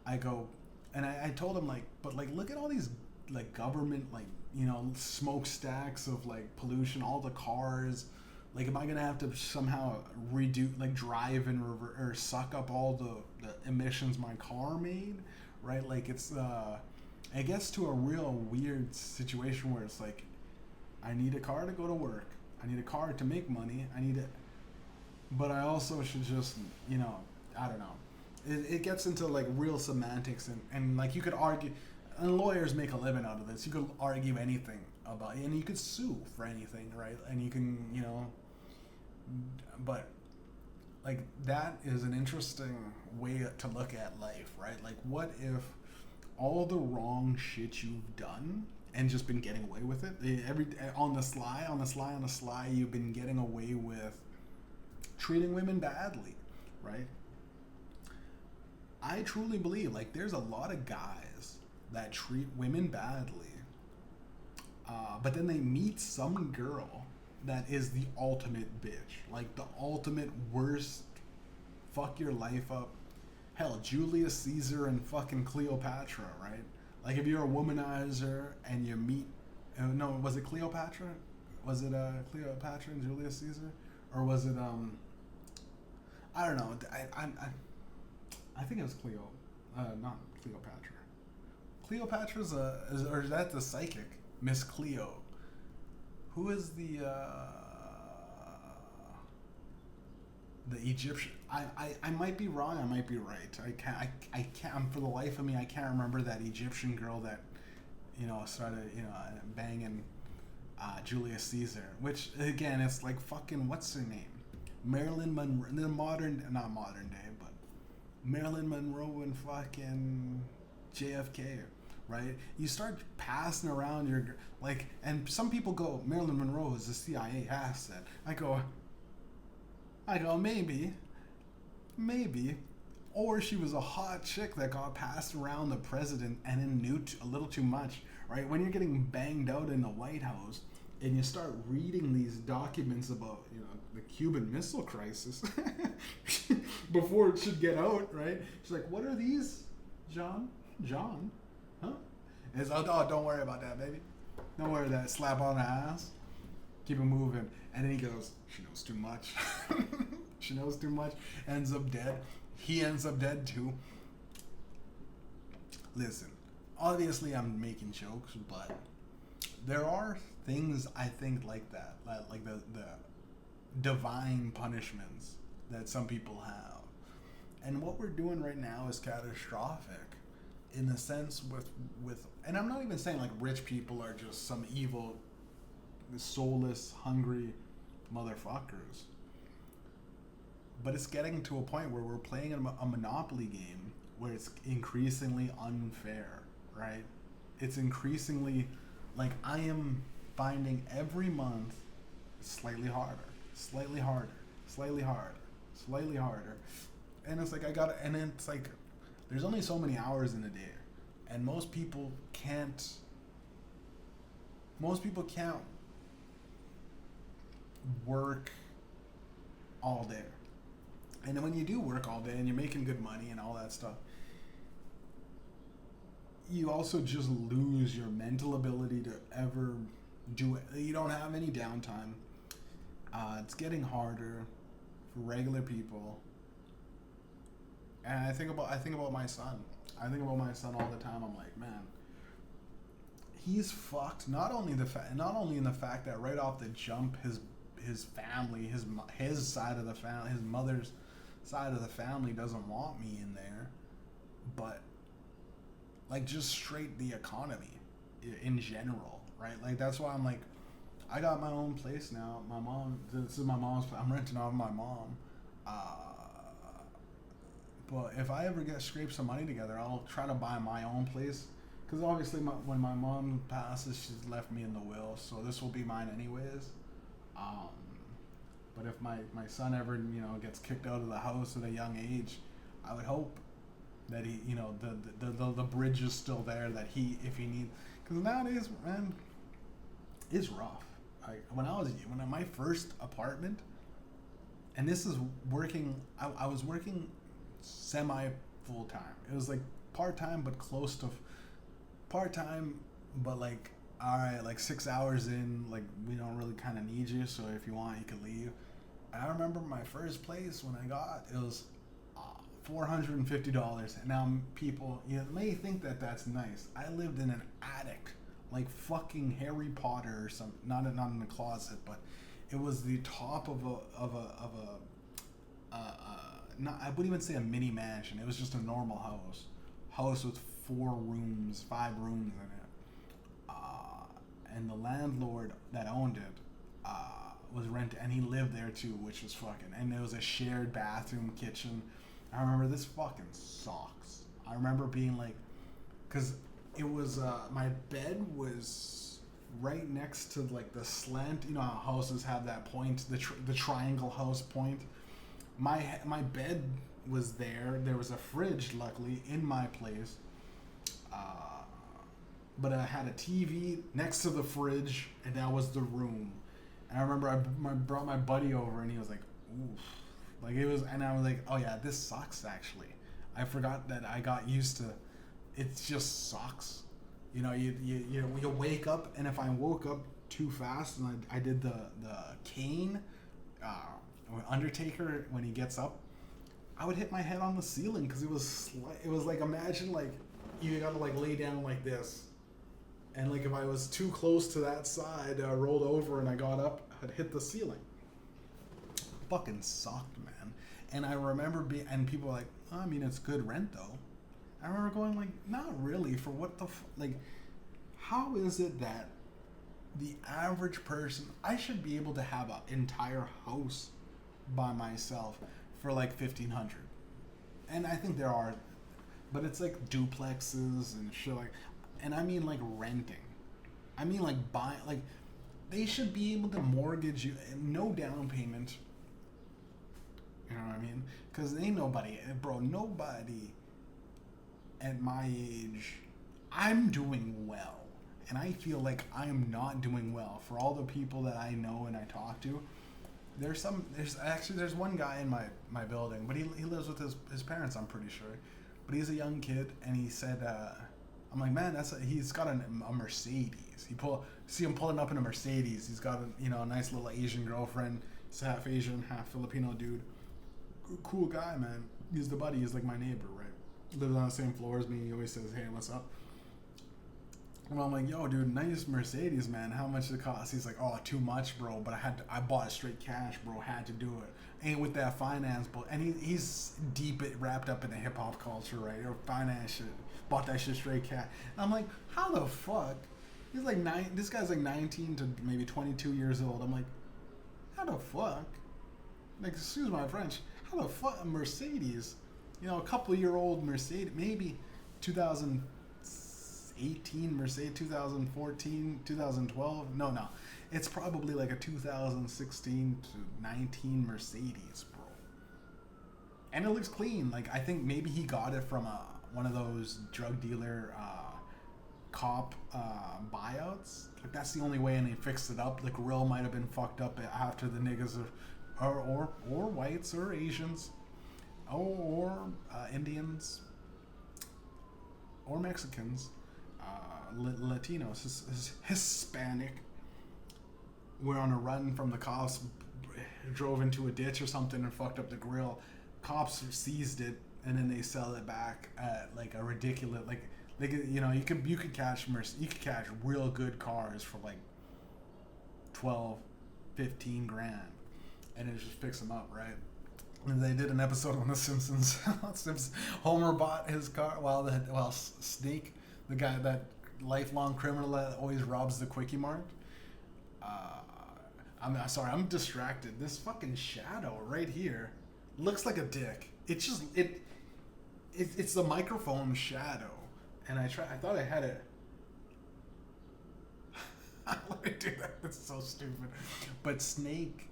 Speaker 1: I go, and I told him, like, but like, look at all these like government, like, smokestacks of like pollution, all the cars. Like, am I gonna have to somehow drive and or suck up all the emissions my car made, right? Like, it gets to a real weird situation where it's like, I need a car to go to work, I need a car to make money, but I also should just, I don't know. It gets into like real semantics, and like, you could argue, and lawyers make a living out of this. You could argue anything about it, and you could sue for anything, right? And you can, but like, that is an interesting way to look at life, right? Like, what if all the wrong shit you've done and just been getting away with it, on the sly, you've been getting away with treating women badly, right? I truly believe, like, there's a lot of guys that treat women badly, but then they meet some girl that is the ultimate bitch, like the ultimate worst, fuck your life up. Hell, Julius Caesar and fucking Cleopatra, right? Like, if you're a womanizer and you meet, no, was it Cleopatra? Was it Cleopatra and Julius Caesar, or was it I don't know. I think it was Cleo, not Cleopatra. Cleopatra's or is that the psychic, Miss Cleo? Who is the Egyptian? I might be wrong. I might be right. I can't. For the life of me, I can't remember that Egyptian girl that started banging Julius Caesar. Which, again, it's like, fucking, what's her name? Marilyn Monroe. Not modern day, but Marilyn Monroe and fucking JFK. Right? You start passing around your, like, and some people go, Marilyn Monroe is a CIA asset. I go, maybe, or she was a hot chick that got passed around the president and then knew a little too much, right? When you're getting banged out in the White House and you start reading these documents about, the Cuban Missile Crisis before it should get out, right? She's like, what are these, John? Huh? And it's, oh, don't worry about that, baby. Don't worry about that. Slap on the ass. Keep it moving. And then he goes, she knows too much. She knows too much. Ends up dead. He ends up dead too. Listen, obviously I'm making jokes, but there are things I think like that, like the divine punishments that some people have. And what we're doing right now is catastrophic. In the sense with, and I'm not even saying like rich people are just some evil, soulless, hungry motherfuckers. But it's getting to a point where we're playing a Monopoly game where it's increasingly unfair, right? It's increasingly, like, I am finding every month slightly harder. And it's like, and it's like, there's only so many hours in a day, and most people can't work all day. And then when you do work all day and you're making good money and all that stuff, you also just lose your mental ability to ever do it. You don't have any downtime. It's getting harder for regular people. And I think about my son. I think about my son all the time. I'm like, man, he's fucked. Not only in the fact that right off the jump, his family, his side of the family, his mother's side of the family doesn't want me in there, but like, just straight the economy in general, right? Like, that's why I'm like, I got my own place now. This is my mom's place. I'm renting off my mom. But if I ever scrape some money together, I'll try to buy my own place because obviously when my mom passes, she's left me in the will, so this will be mine anyways. Um, but if my son ever gets kicked out of the house at a young age, I would hope that he the bridge is still there, that he, if he needs, because nowadays, man, it's rough. Like when my first apartment, and this is working, I was working semi full time. It was like part time, but close to part time, but like, all right, like 6 hours in, like we don't really kind of need you, so if you want, you can leave. And I remember my first place when I got, it was $450, and now people, may think that that's nice. I lived in an attic, like fucking Harry Potter or something. Not in the closet, but it was the top of not, I wouldn't even say a mini mansion. It was just a normal house with 5 rooms in it. And the landlord that owned it was rented, and he lived there too, which was fucking. And there was a shared bathroom, kitchen. I remember this fucking sucks. I remember being like, because it was my bed was right next to like the slant. You know how houses have that point, the triangle house point. My bed was there. There was a fridge, luckily, in my place. But I had a TV next to the fridge, and that was the room. And I remember I brought my buddy over, and he was like, "Oof." Like it was, and I was like, "Oh yeah, this sucks." Actually, I forgot that I got used to. It just sucks. You wake up, and if I woke up too fast, and I did the cane, or Undertaker when he gets up, I would hit my head on the ceiling because it was like, imagine like you gotta like lay down like this, and like if I was too close to that side, I rolled over and I got up, I'd hit the ceiling. Fucking sucked, man. And I remember and people were like, oh, I mean, it's good rent though. I remember going like, not really, for what the like, how is it that the average person, I should be able to have an entire house by myself for like $1,500, and I think there are, but it's like duplexes and shit, like, and I mean like renting, I mean like buying, like they should be able to mortgage you, no down payment. You know what I mean? Because ain't nobody at my age, I'm doing well. And I feel like I am not doing well. For all the people that I know and I talk to, there's one guy in my building, but he lives with his parents, I'm pretty sure. But he's a young kid, and he said, I'm like, man, he's got a Mercedes. See him pulling up in a Mercedes. He's got a nice little Asian girlfriend. He's half Asian, half Filipino dude. Cool guy, man. He's the buddy. He's like my neighbor, right? Lives on the same floor as me. He always says, hey, what's up? Well, I'm like, yo, dude, nice Mercedes, man. How much did it cost? He's like, oh, too much, bro. But I bought it straight cash, bro. Had to do it. Ain't with that finance, but and he's deep wrapped up in the hip hop culture, right? Or finance shit. Bought that shit straight cash. And I'm like, how the fuck? He's like this guy's like 19 to maybe 22 years old. I'm like, how the fuck? Like, excuse my French. How the fuck a Mercedes? A couple-year-old Mercedes, maybe 2018 Mercedes, 2014, 2012. No. It's probably like a 2016 to 19 Mercedes, bro. And it looks clean. Like, I think maybe he got it from one of those drug dealer cop buyouts. Like, that's the only way, and they fixed it up. The grill might have been fucked up after the niggas or whites or Asians or Indians or Mexicans, Latinos, Hispanic, were on a run from the cops, drove into a ditch or something and fucked up the grill. Cops seized it, and then they sell it back at like a ridiculous, you could catch real good cars for like 12, 15 grand, and it just fix them up, right? And they did an episode on The Simpsons. Homer bought his car while Snake, the guy, that lifelong criminal that always robs the Quickie Mart. I'm distracted. This fucking shadow right here looks like a dick. It's the microphone shadow, and I thought I had it. Let me do that. That's so stupid. But Snake,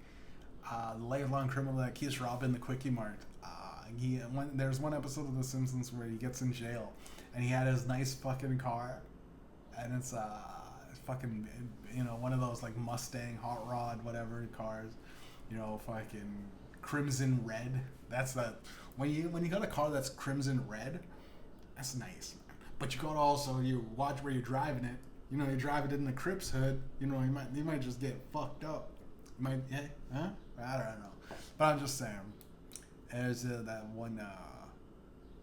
Speaker 1: the lifelong criminal that keeps robbing the Quickie Mart. There's one episode of The Simpsons where he gets in jail, and he had his nice fucking car, and it's fucking, one of those like Mustang, hot rod, whatever cars, fucking crimson red. That's that. When you got a car that's crimson red, that's nice. But you gotta also, you watch where you're driving it. You drive it in the Crips hood. You might just get fucked up. I don't know. But I'm just saying. There's that one.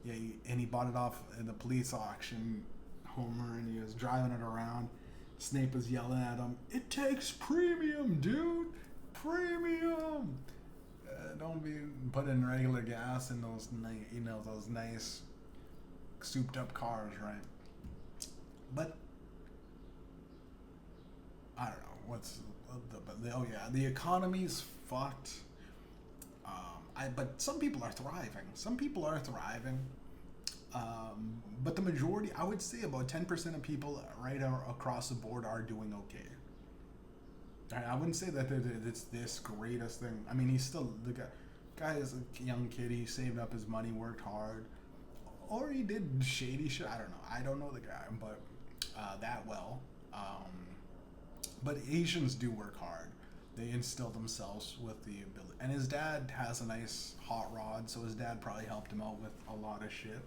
Speaker 1: And he bought it off in the police auction, Homer, and he was driving it around. Snape was yelling at him, "It takes premium, dude, premium." Don't be putting regular gas in those, those nice, souped up cars, right? But I don't know the economy's fucked. But some people are thriving. But the majority, I would say about 10% of people right across the board are doing okay. I wouldn't say that it's this greatest thing. I mean, he's still, the guy is a young kid. He saved up his money, worked hard. Or he did shady shit. I don't know. I don't know the guy, but that well. But Asians do work hard. They instill themselves with the ability. And his dad has a nice hot rod, so his dad probably helped him out with a lot of shit.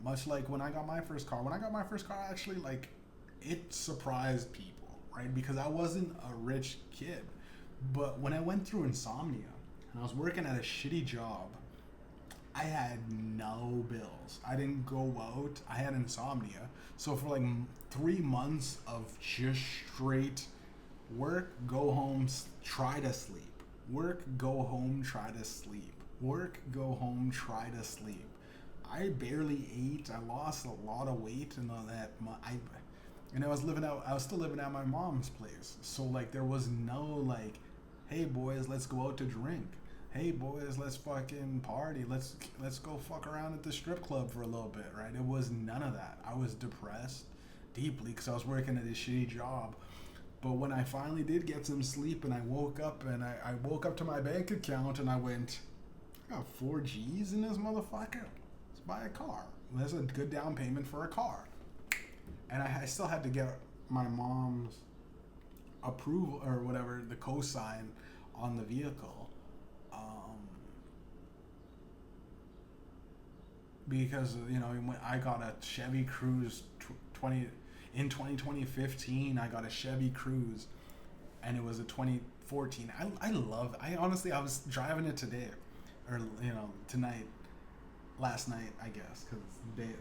Speaker 1: Much like when I got my first car. When I got my first car, actually, like, it surprised people, right? Because I wasn't a rich kid. But when I went through insomnia, and I was working at a shitty job, I had no bills. I didn't go out. I had insomnia. So for like 3 months of just straight work, go home, try to sleep. Work, go home, try to sleep. Work, go home, try to sleep. I barely ate. I lost a lot of weight and all that. I was still living at my mom's place. So like there was no like, hey boys, let's go out to drink. Hey boys, let's fucking party. Let's go fuck around at the strip club for a little bit, right? It was none of that. I was depressed deeply because I was working at a shitty job. But when I finally did get some sleep and I woke up I woke up to my bank account and I went, I got 4 G's in this motherfucker. Let's buy a car. That's a good down payment for a car. And I still had to get my mom's approval or whatever, the cosign on the vehicle. Because I got a Chevy Cruze 2015. I got a Chevy Cruze, and it was a 2014. I was driving it today, or tonight, last night I guess, because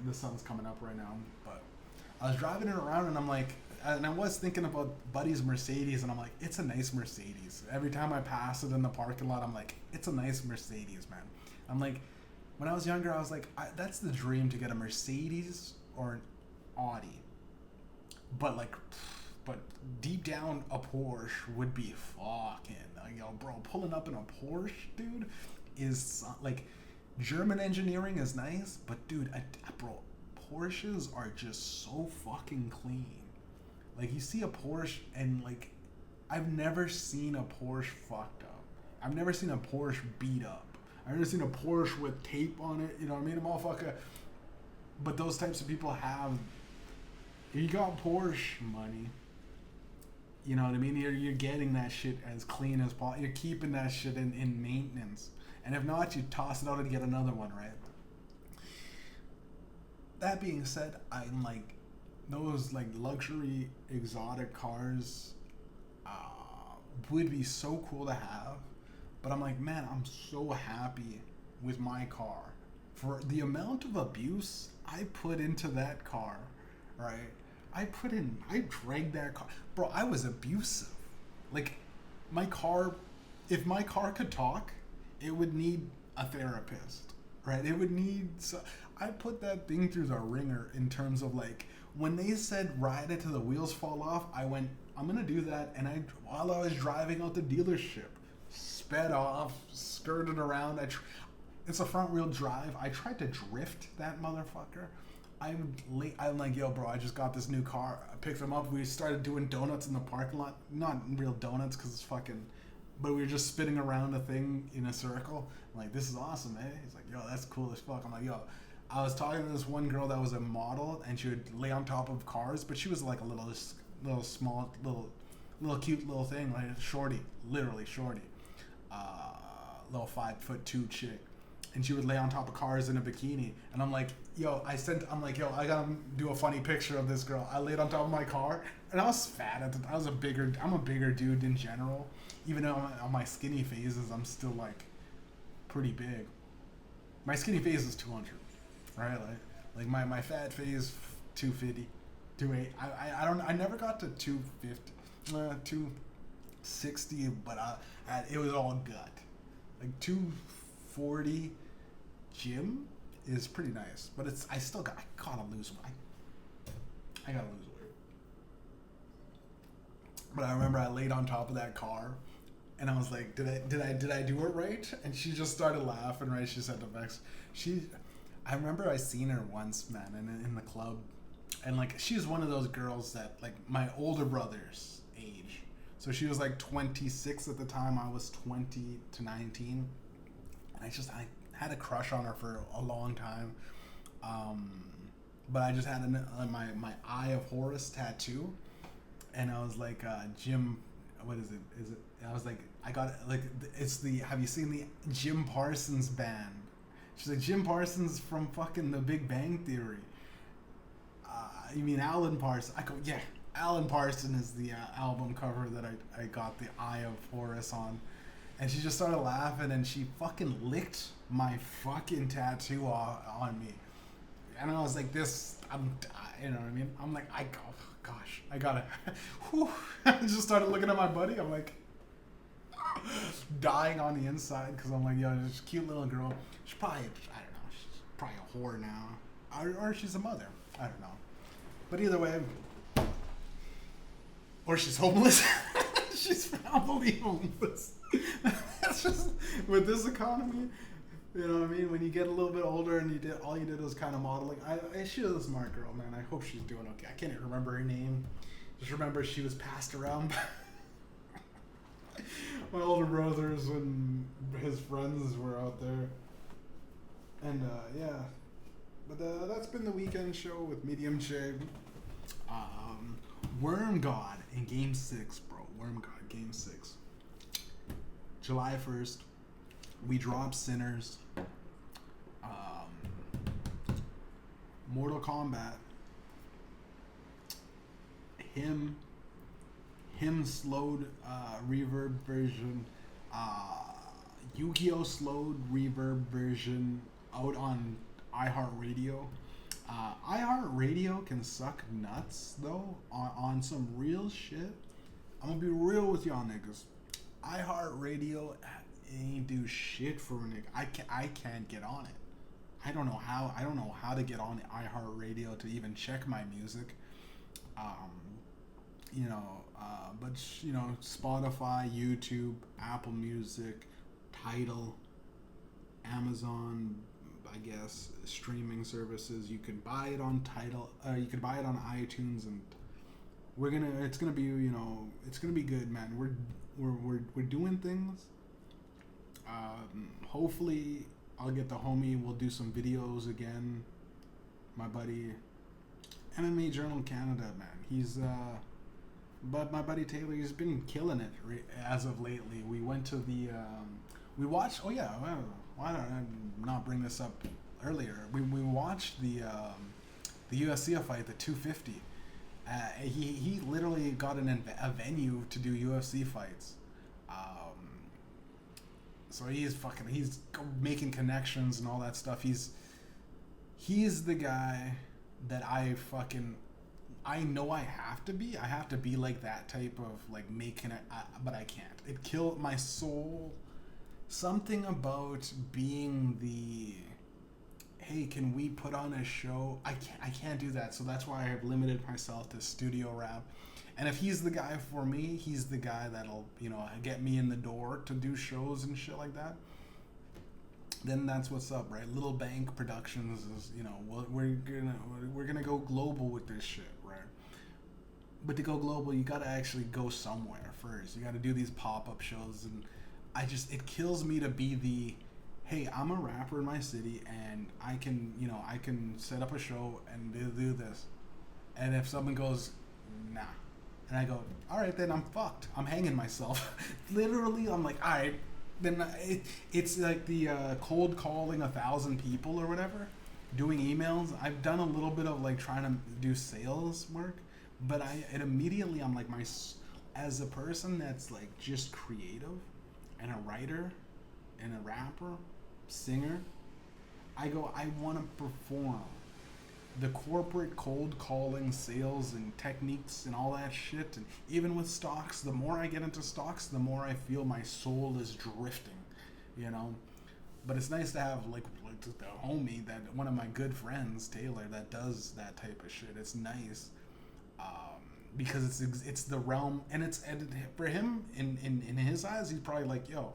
Speaker 1: the sun's coming up right now. But I was driving it around, and I'm like, and I was thinking about Buddy's Mercedes, and I'm like, it's a nice Mercedes. Every time I pass it in the parking lot, I'm like, it's a nice Mercedes, man. I'm like, when I was younger, I was like, that's the dream, to get a Mercedes or an Audi. But deep down, a Porsche would be fucking, bro, pulling up in a Porsche, dude, is like, German engineering is nice, but dude, bro, Porsches are just so fucking clean. Like, you see a Porsche and like, I've never seen a Porsche fucked up. I've never seen a Porsche beat up. I've never seen a Porsche with tape on it, you know what I mean? A motherfucker. But those types of people have, if you got Porsche money, you know what I mean? You're getting that shit as clean as possible. You're keeping that shit in maintenance. And if not, you toss it out and get another one, right? That being said, I'm like, those like luxury exotic cars would be so cool to have. But I'm like, man, I'm so happy with my car. For the amount of abuse I put into that car, right? I dragged that car. Bro, I was abusive. Like, my car, if my car could talk, it would need a therapist, right? It would need, I put that thing through the ringer in terms of like, when they said ride it till the wheels fall off, I went, I'm going to do that. And while I was driving out the dealership, sped off, skirted around. It's a front wheel drive. I tried to drift that motherfucker. I'm like, yo, bro, I just got this new car. I picked him up. We started doing donuts in the parking lot. Not real donuts because it's fucking, but we were just spinning around a thing in a circle. I'm like, this is awesome, eh? He's like, yo, that's cool as fuck. I'm like, yo, I was talking to this one girl that was a model, and she would lay on top of cars, but she was like a little small, little cute little thing, like shorty, literally shorty, little 5'2" chick. And she would lay on top of cars in a bikini. And I'm like, yo, I'm like, yo, I gotta do a funny picture of this girl. I laid on top of my car, and I was fat I'm a bigger dude in general. Even though on my skinny phases, I'm still like pretty big. My skinny phase is 200, right? Like my fat phase, 250, 280. I never got to 250, 260, but it was all gut. Like 240. Gym is pretty nice, but I gotta lose weight. I gotta lose weight. But I remember I laid on top of that car, and I was like, did I do it right? And she just started laughing, right? She said to Vex, I remember I seen her once, man, in the club, and like she's one of those girls that like my older brother's age. So she was like 26 at the time. I was 20 to 19, and I had a crush on her for a long time, but I just had my Eye of Horus tattoo, and I was like, Jim, what is it? I was like, I got it, like, have you seen the Jim Parsons band? She's like, Jim Parsons from fucking The Big Bang Theory. You mean Alan Parsons? I go, yeah, Alan Parsons is the album cover that I got the Eye of Horus on. And she just started laughing, and she fucking licked my fucking tattoo on me. And I was like, you know what I mean? I'm like, oh gosh, I gotta, whew. I just started looking at my buddy. I'm like, dying on the inside, because I'm like, yo, this cute little girl. She's probably, I don't know, she's probably a whore now. Or she's a mother. I don't know. But either way, or she's homeless. She's probably homeless. That's just, with this economy, you know what I mean? When you get a little bit older and all you did was kind of modeling. She was a smart girl, man. I hope she's doing okay. I can't even remember her name. Just remember she was passed around by my older brothers when his friends were out there. And yeah, but that's been the weekend show with Mediumjay. Worm God in Game 6, bro. Worm God, Game 6. July 1st, we dropped Sinners. Mortal Kombat. Him slowed reverb version. Yu-Gi-Oh! Slowed reverb version out on iHeartRadio. iHeartRadio can suck nuts, though, on some real shit. I'm gonna be real with y'all niggas. iHeartRadio ain't do shit for a nigga. I can't get on it. I don't know how to get on iHeartRadio to even check my music. But Spotify, YouTube, Apple Music, Tidal, Amazon, I guess, streaming services. You can buy it on Tidal. You can buy it on iTunes, and it's gonna be good, man. We're doing things. Hopefully I'll get the homie. We'll do some videos again. My buddy, MMA Journal Canada, man. But my buddy Taylor, he's been killing it as of lately. We went to we watched. Oh yeah, why don't I not bring this up earlier? We watched the UFC fight, the 250. He literally got a venue to do UFC fights. So he's making connections and all that stuff. He's the guy that I know I have to be. I have to be like that type of like making it, but I can't. It killed my soul. Something about being hey, can we put on a show? I can't do that. So that's why I have limited myself to studio rap. And if he's the guy for me, he's the guy that'll, get me in the door to do shows and shit like that. then that's what's up, right? Little Bank Productions is, we're gonna go global with this shit, right? But to go global, you gotta actually go somewhere first. You gotta do these pop up shows, and it kills me to be the, hey, I'm a rapper in my city, and I can set up a show and do this, and if someone goes, nah, and I go, all right, then I'm fucked. I'm hanging myself. Literally, I'm like, all right, then it's like the cold calling 1,000 people or whatever, doing emails. I've done a little bit of like trying to do sales work, but it immediately I'm like as a person that's like just creative and a writer and a rapper, singer, I want to perform. The corporate cold calling sales and techniques and all that shit, and even with stocks, the more I get into stocks, the more I feel my soul is drifting, you know. But it's nice to have like the homie, that one of my good friends, Taylor, that does that type of shit. It's nice, because it's the realm, and for him in his eyes, he's probably like, yo,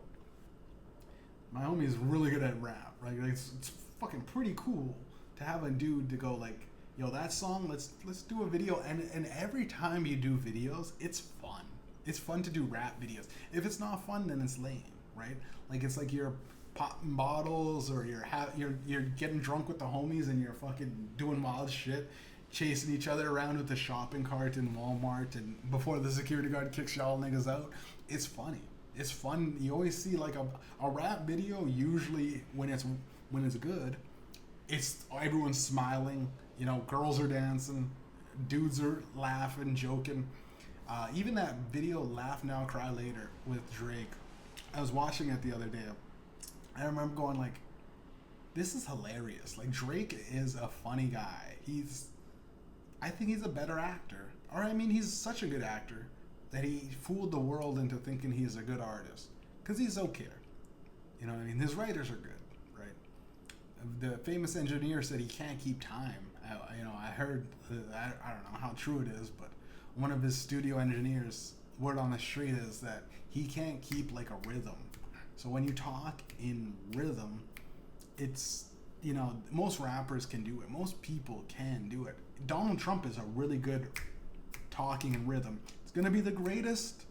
Speaker 1: my homie is really good at rap, right? Like, it's fucking pretty cool to have a dude to go like, yo, that song, let's do a video. And every time you do videos, it's fun. It's fun to do rap videos. If it's not fun, then it's lame, right? Like, it's like you're popping bottles, or you're getting drunk with the homies, and you're fucking doing wild shit, chasing each other around with the shopping cart in Walmart, and before the security guard kicks y'all niggas out. It's funny. It's fun. You always see like a rap video, usually when it's good, it's everyone's smiling, girls are dancing, dudes are laughing, joking. Even that video, Laugh Now, Cry Later, with Drake, I was watching it the other day. I remember going like, this is hilarious. Like, Drake is a funny guy. I think he's a better actor. Or, I mean, he's such a good actor that he fooled the world into thinking he's a good artist. Because he's okay. You know what I mean? His writers are good. The famous engineer said he can't keep time. I heard, I don't know how true it is, but one of his studio engineers, word on the street is that he can't keep like a rhythm. So when you talk in rhythm, it's, most rappers can do it. Most people can do it. Donald Trump is a really good talking in rhythm. It's going to be the greatest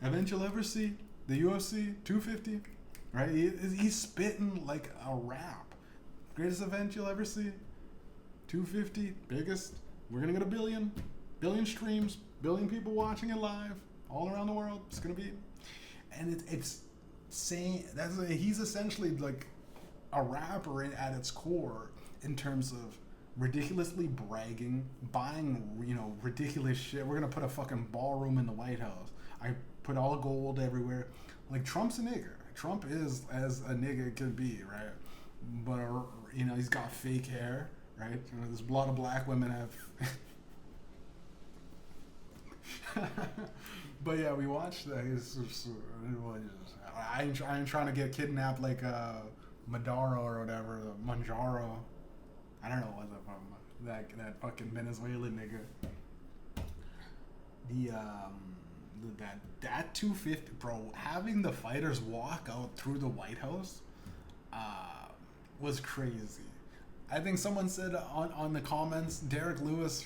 Speaker 1: event you'll ever see. The UFC 250. Right? He's spitting like a rap. Greatest event you'll ever see. 250, biggest. We're going to get 1 billion. Billion streams. Billion people watching it live. All around the world. It's going to be. And it's saying, he's essentially like a rapper at its core, in terms of ridiculously bragging, buying, ridiculous shit. We're going to put a fucking ballroom in the White House. I put all gold everywhere. Like, Trump's a nigger. Trump is as a nigga could be, right? But, he's got fake hair, right? There's a lot of black women have. But yeah, we watched that. I ain't trying to get kidnapped like Maduro or whatever, Manjaro. I don't know what that fucking Venezuelan nigga. That 250, bro, having the fighters walk out through the White House was crazy. I think someone said on the comments, Derek Lewis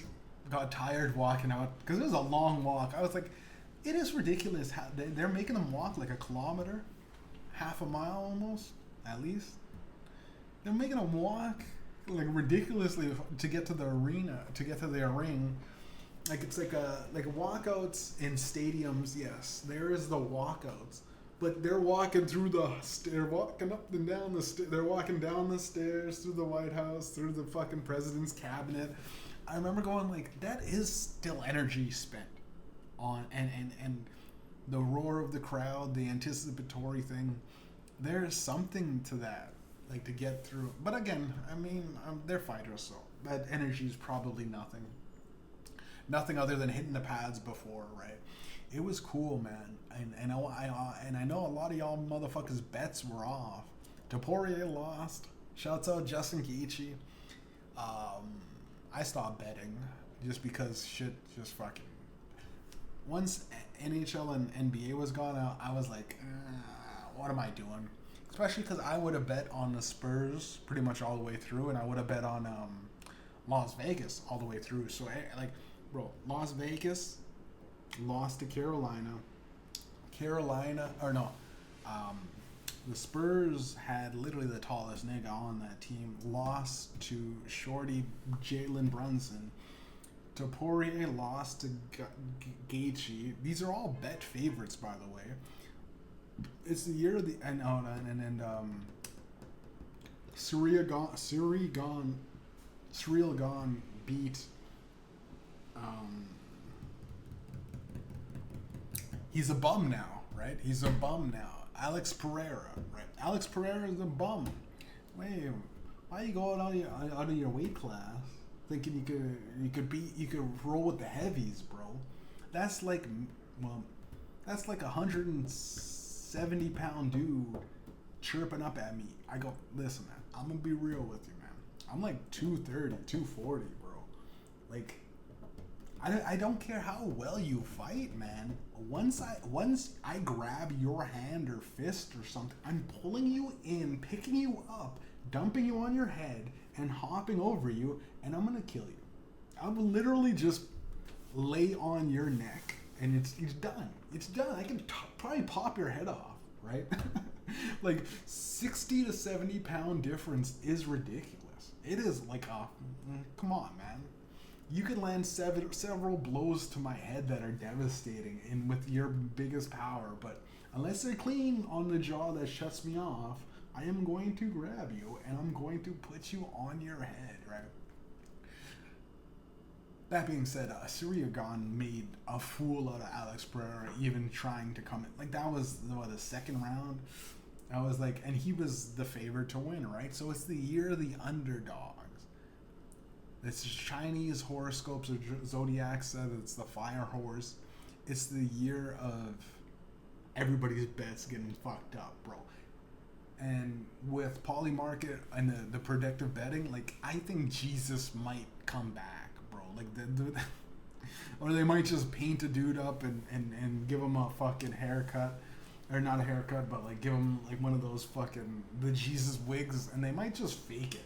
Speaker 1: got tired walking out, because it was a long walk. I was like, it is ridiculous how they're making them walk like a kilometer, half a mile almost, at least. They're making them walk like ridiculously to get to the arena, to get to their ring. Like, it's like walkouts in stadiums. Yes, there is the walkouts, but they're walking through they're walking up and down they're walking down the stairs through the White House, through the fucking president's cabinet. I remember going like, that is still energy spent on, and the roar of the crowd, the anticipatory thing. There's something to that, like, to get through. But again, I mean, they're fighters, so that energy is probably nothing. Nothing other than hitting the pads before, right? It was cool, man. And I know a lot of y'all motherfuckers' bets were off. Taporia lost. Shouts out Justin Gaethje. I stopped betting just because shit just fucking. Once NHL and NBA was gone, I was like, what am I doing? especially because I would have bet on the Spurs pretty much all the way through, and I would have bet on Las Vegas all the way through. So like, bro, Las Vegas lost to Carolina. The Spurs had literally the tallest nigga on that team. Lost to Shorty Jalen Brunson. To Poirier, lost to Gaethje. These are all bet favorites, by the way. It's the year of the Cyril Gane beat. He's a bum now, right? He's a bum now. Alex Pereira, right? Alex Pereira is a bum. Wait, why you going out of your weight class, thinking you could roll with the heavies, bro? That's like a 170-pound dude chirping up at me. I go, listen, man, I'm gonna be real with you, man. I'm like 230, 240, bro. Like, I don't care how well you fight, man. Once I grab your hand or fist or something, I'm pulling you in, picking you up, dumping you on your head, and hopping over you, and I'm gonna kill you. I will literally just lay on your neck, and it's done. It's done. I can probably pop your head off, right? Like 60 to 70 pound difference is ridiculous. It is like come on, man. You could land several blows to my head that are devastating and with your biggest power, but unless they're clean on the jaw that shuts me off, I am going to grab you and I'm going to put you on your head, right? That being said, Cyril Gane made a fool out of Alex Pereira even trying to come in. Like, that was the second round. I was like, and he was the favorite to win, right? So it's the year of the underdogs. It's Chinese horoscopes or zodiac said it's the fire horse. It's the year of everybody's bets getting fucked up, bro. And with Poly Market and the predictive betting, like, I think Jesus might come back, bro. Like, or they might just paint a dude up and give him a fucking haircut. Or not a haircut, but like give him like one of those fucking the Jesus wigs, and they might just fake it.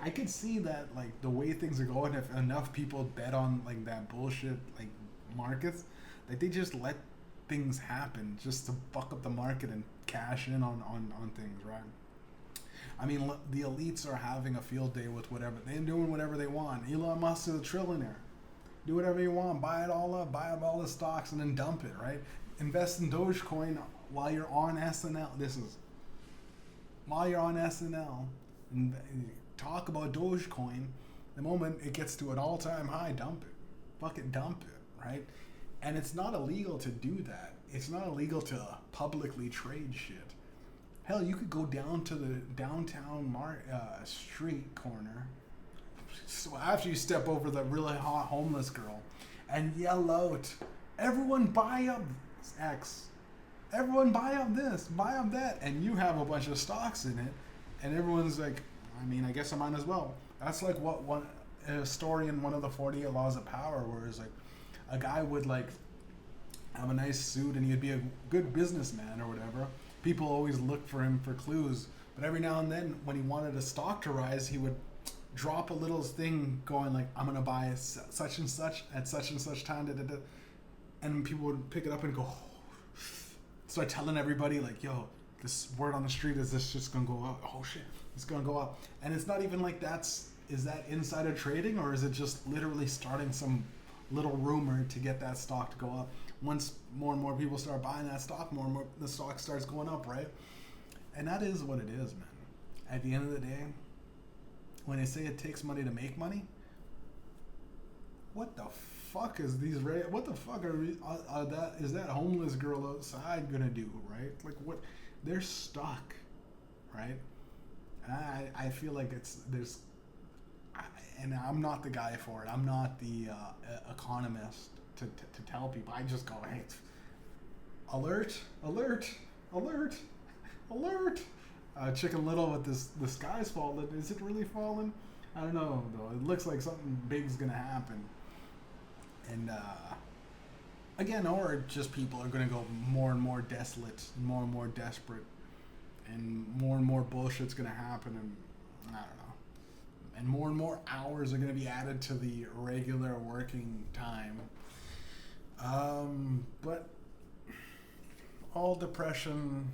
Speaker 1: I could see that, like, the way things are going, if enough people bet on like that bullshit like markets, that they just let things happen just to fuck up the market and cash in on things, right? I mean, the elites are having a field day with whatever they're doing, whatever they want. Elon Musk is a trillionaire. Do whatever you want, buy it all up, buy up all the stocks, and then dump it, right? Invest in Dogecoin while you're on SNL. While you're on SNL, and talk about Dogecoin. The moment it gets to an all-time high, dump it. Fucking dump it, right? And it's not illegal to do that. It's not illegal to publicly trade shit. Hell, you could go down to the downtown street corner, so after you step over the really hot homeless girl, and yell out, "Everyone buy up X. Everyone buy up this, buy up that," and you have a bunch of stocks in it, and everyone's like, I mean, I guess I might as well. That's like what a story in one of the 48 Laws of Power, where it's like a guy would like have a nice suit and he'd be a good businessman or whatever. People always look for him for clues, but every now and then when he wanted a stock to rise, he would drop a little thing going like, "I'm gonna buy such and such at such and such time," and people would pick it up and go, start telling everybody like, "Yo, this word on the street is this just gonna go up? Oh shit, it's gonna go up." And it's not even like is that insider trading, or is it just literally starting some little rumor to get that stock to go up? Once more and more people start buying that stock, more and more the stock starts going up, right? And that is what it is, man. At the end of the day, when they say it takes money to make money, what the fuck is what the fuck is that homeless girl outside gonna do, right? Like, what? They're stuck, right? And I feel like and I'm not the guy for it. I'm not the economist to tell people. I just go, hey, alert, alert, alert, alert. Chicken Little with the sky's falling. Is it really falling? I don't know, though. It looks like something big's gonna happen. And again, or just people are gonna go more and more desolate, more and more desperate. and more bullshit's gonna happen, and I don't know, and more hours are gonna be added to the regular working time. But all depression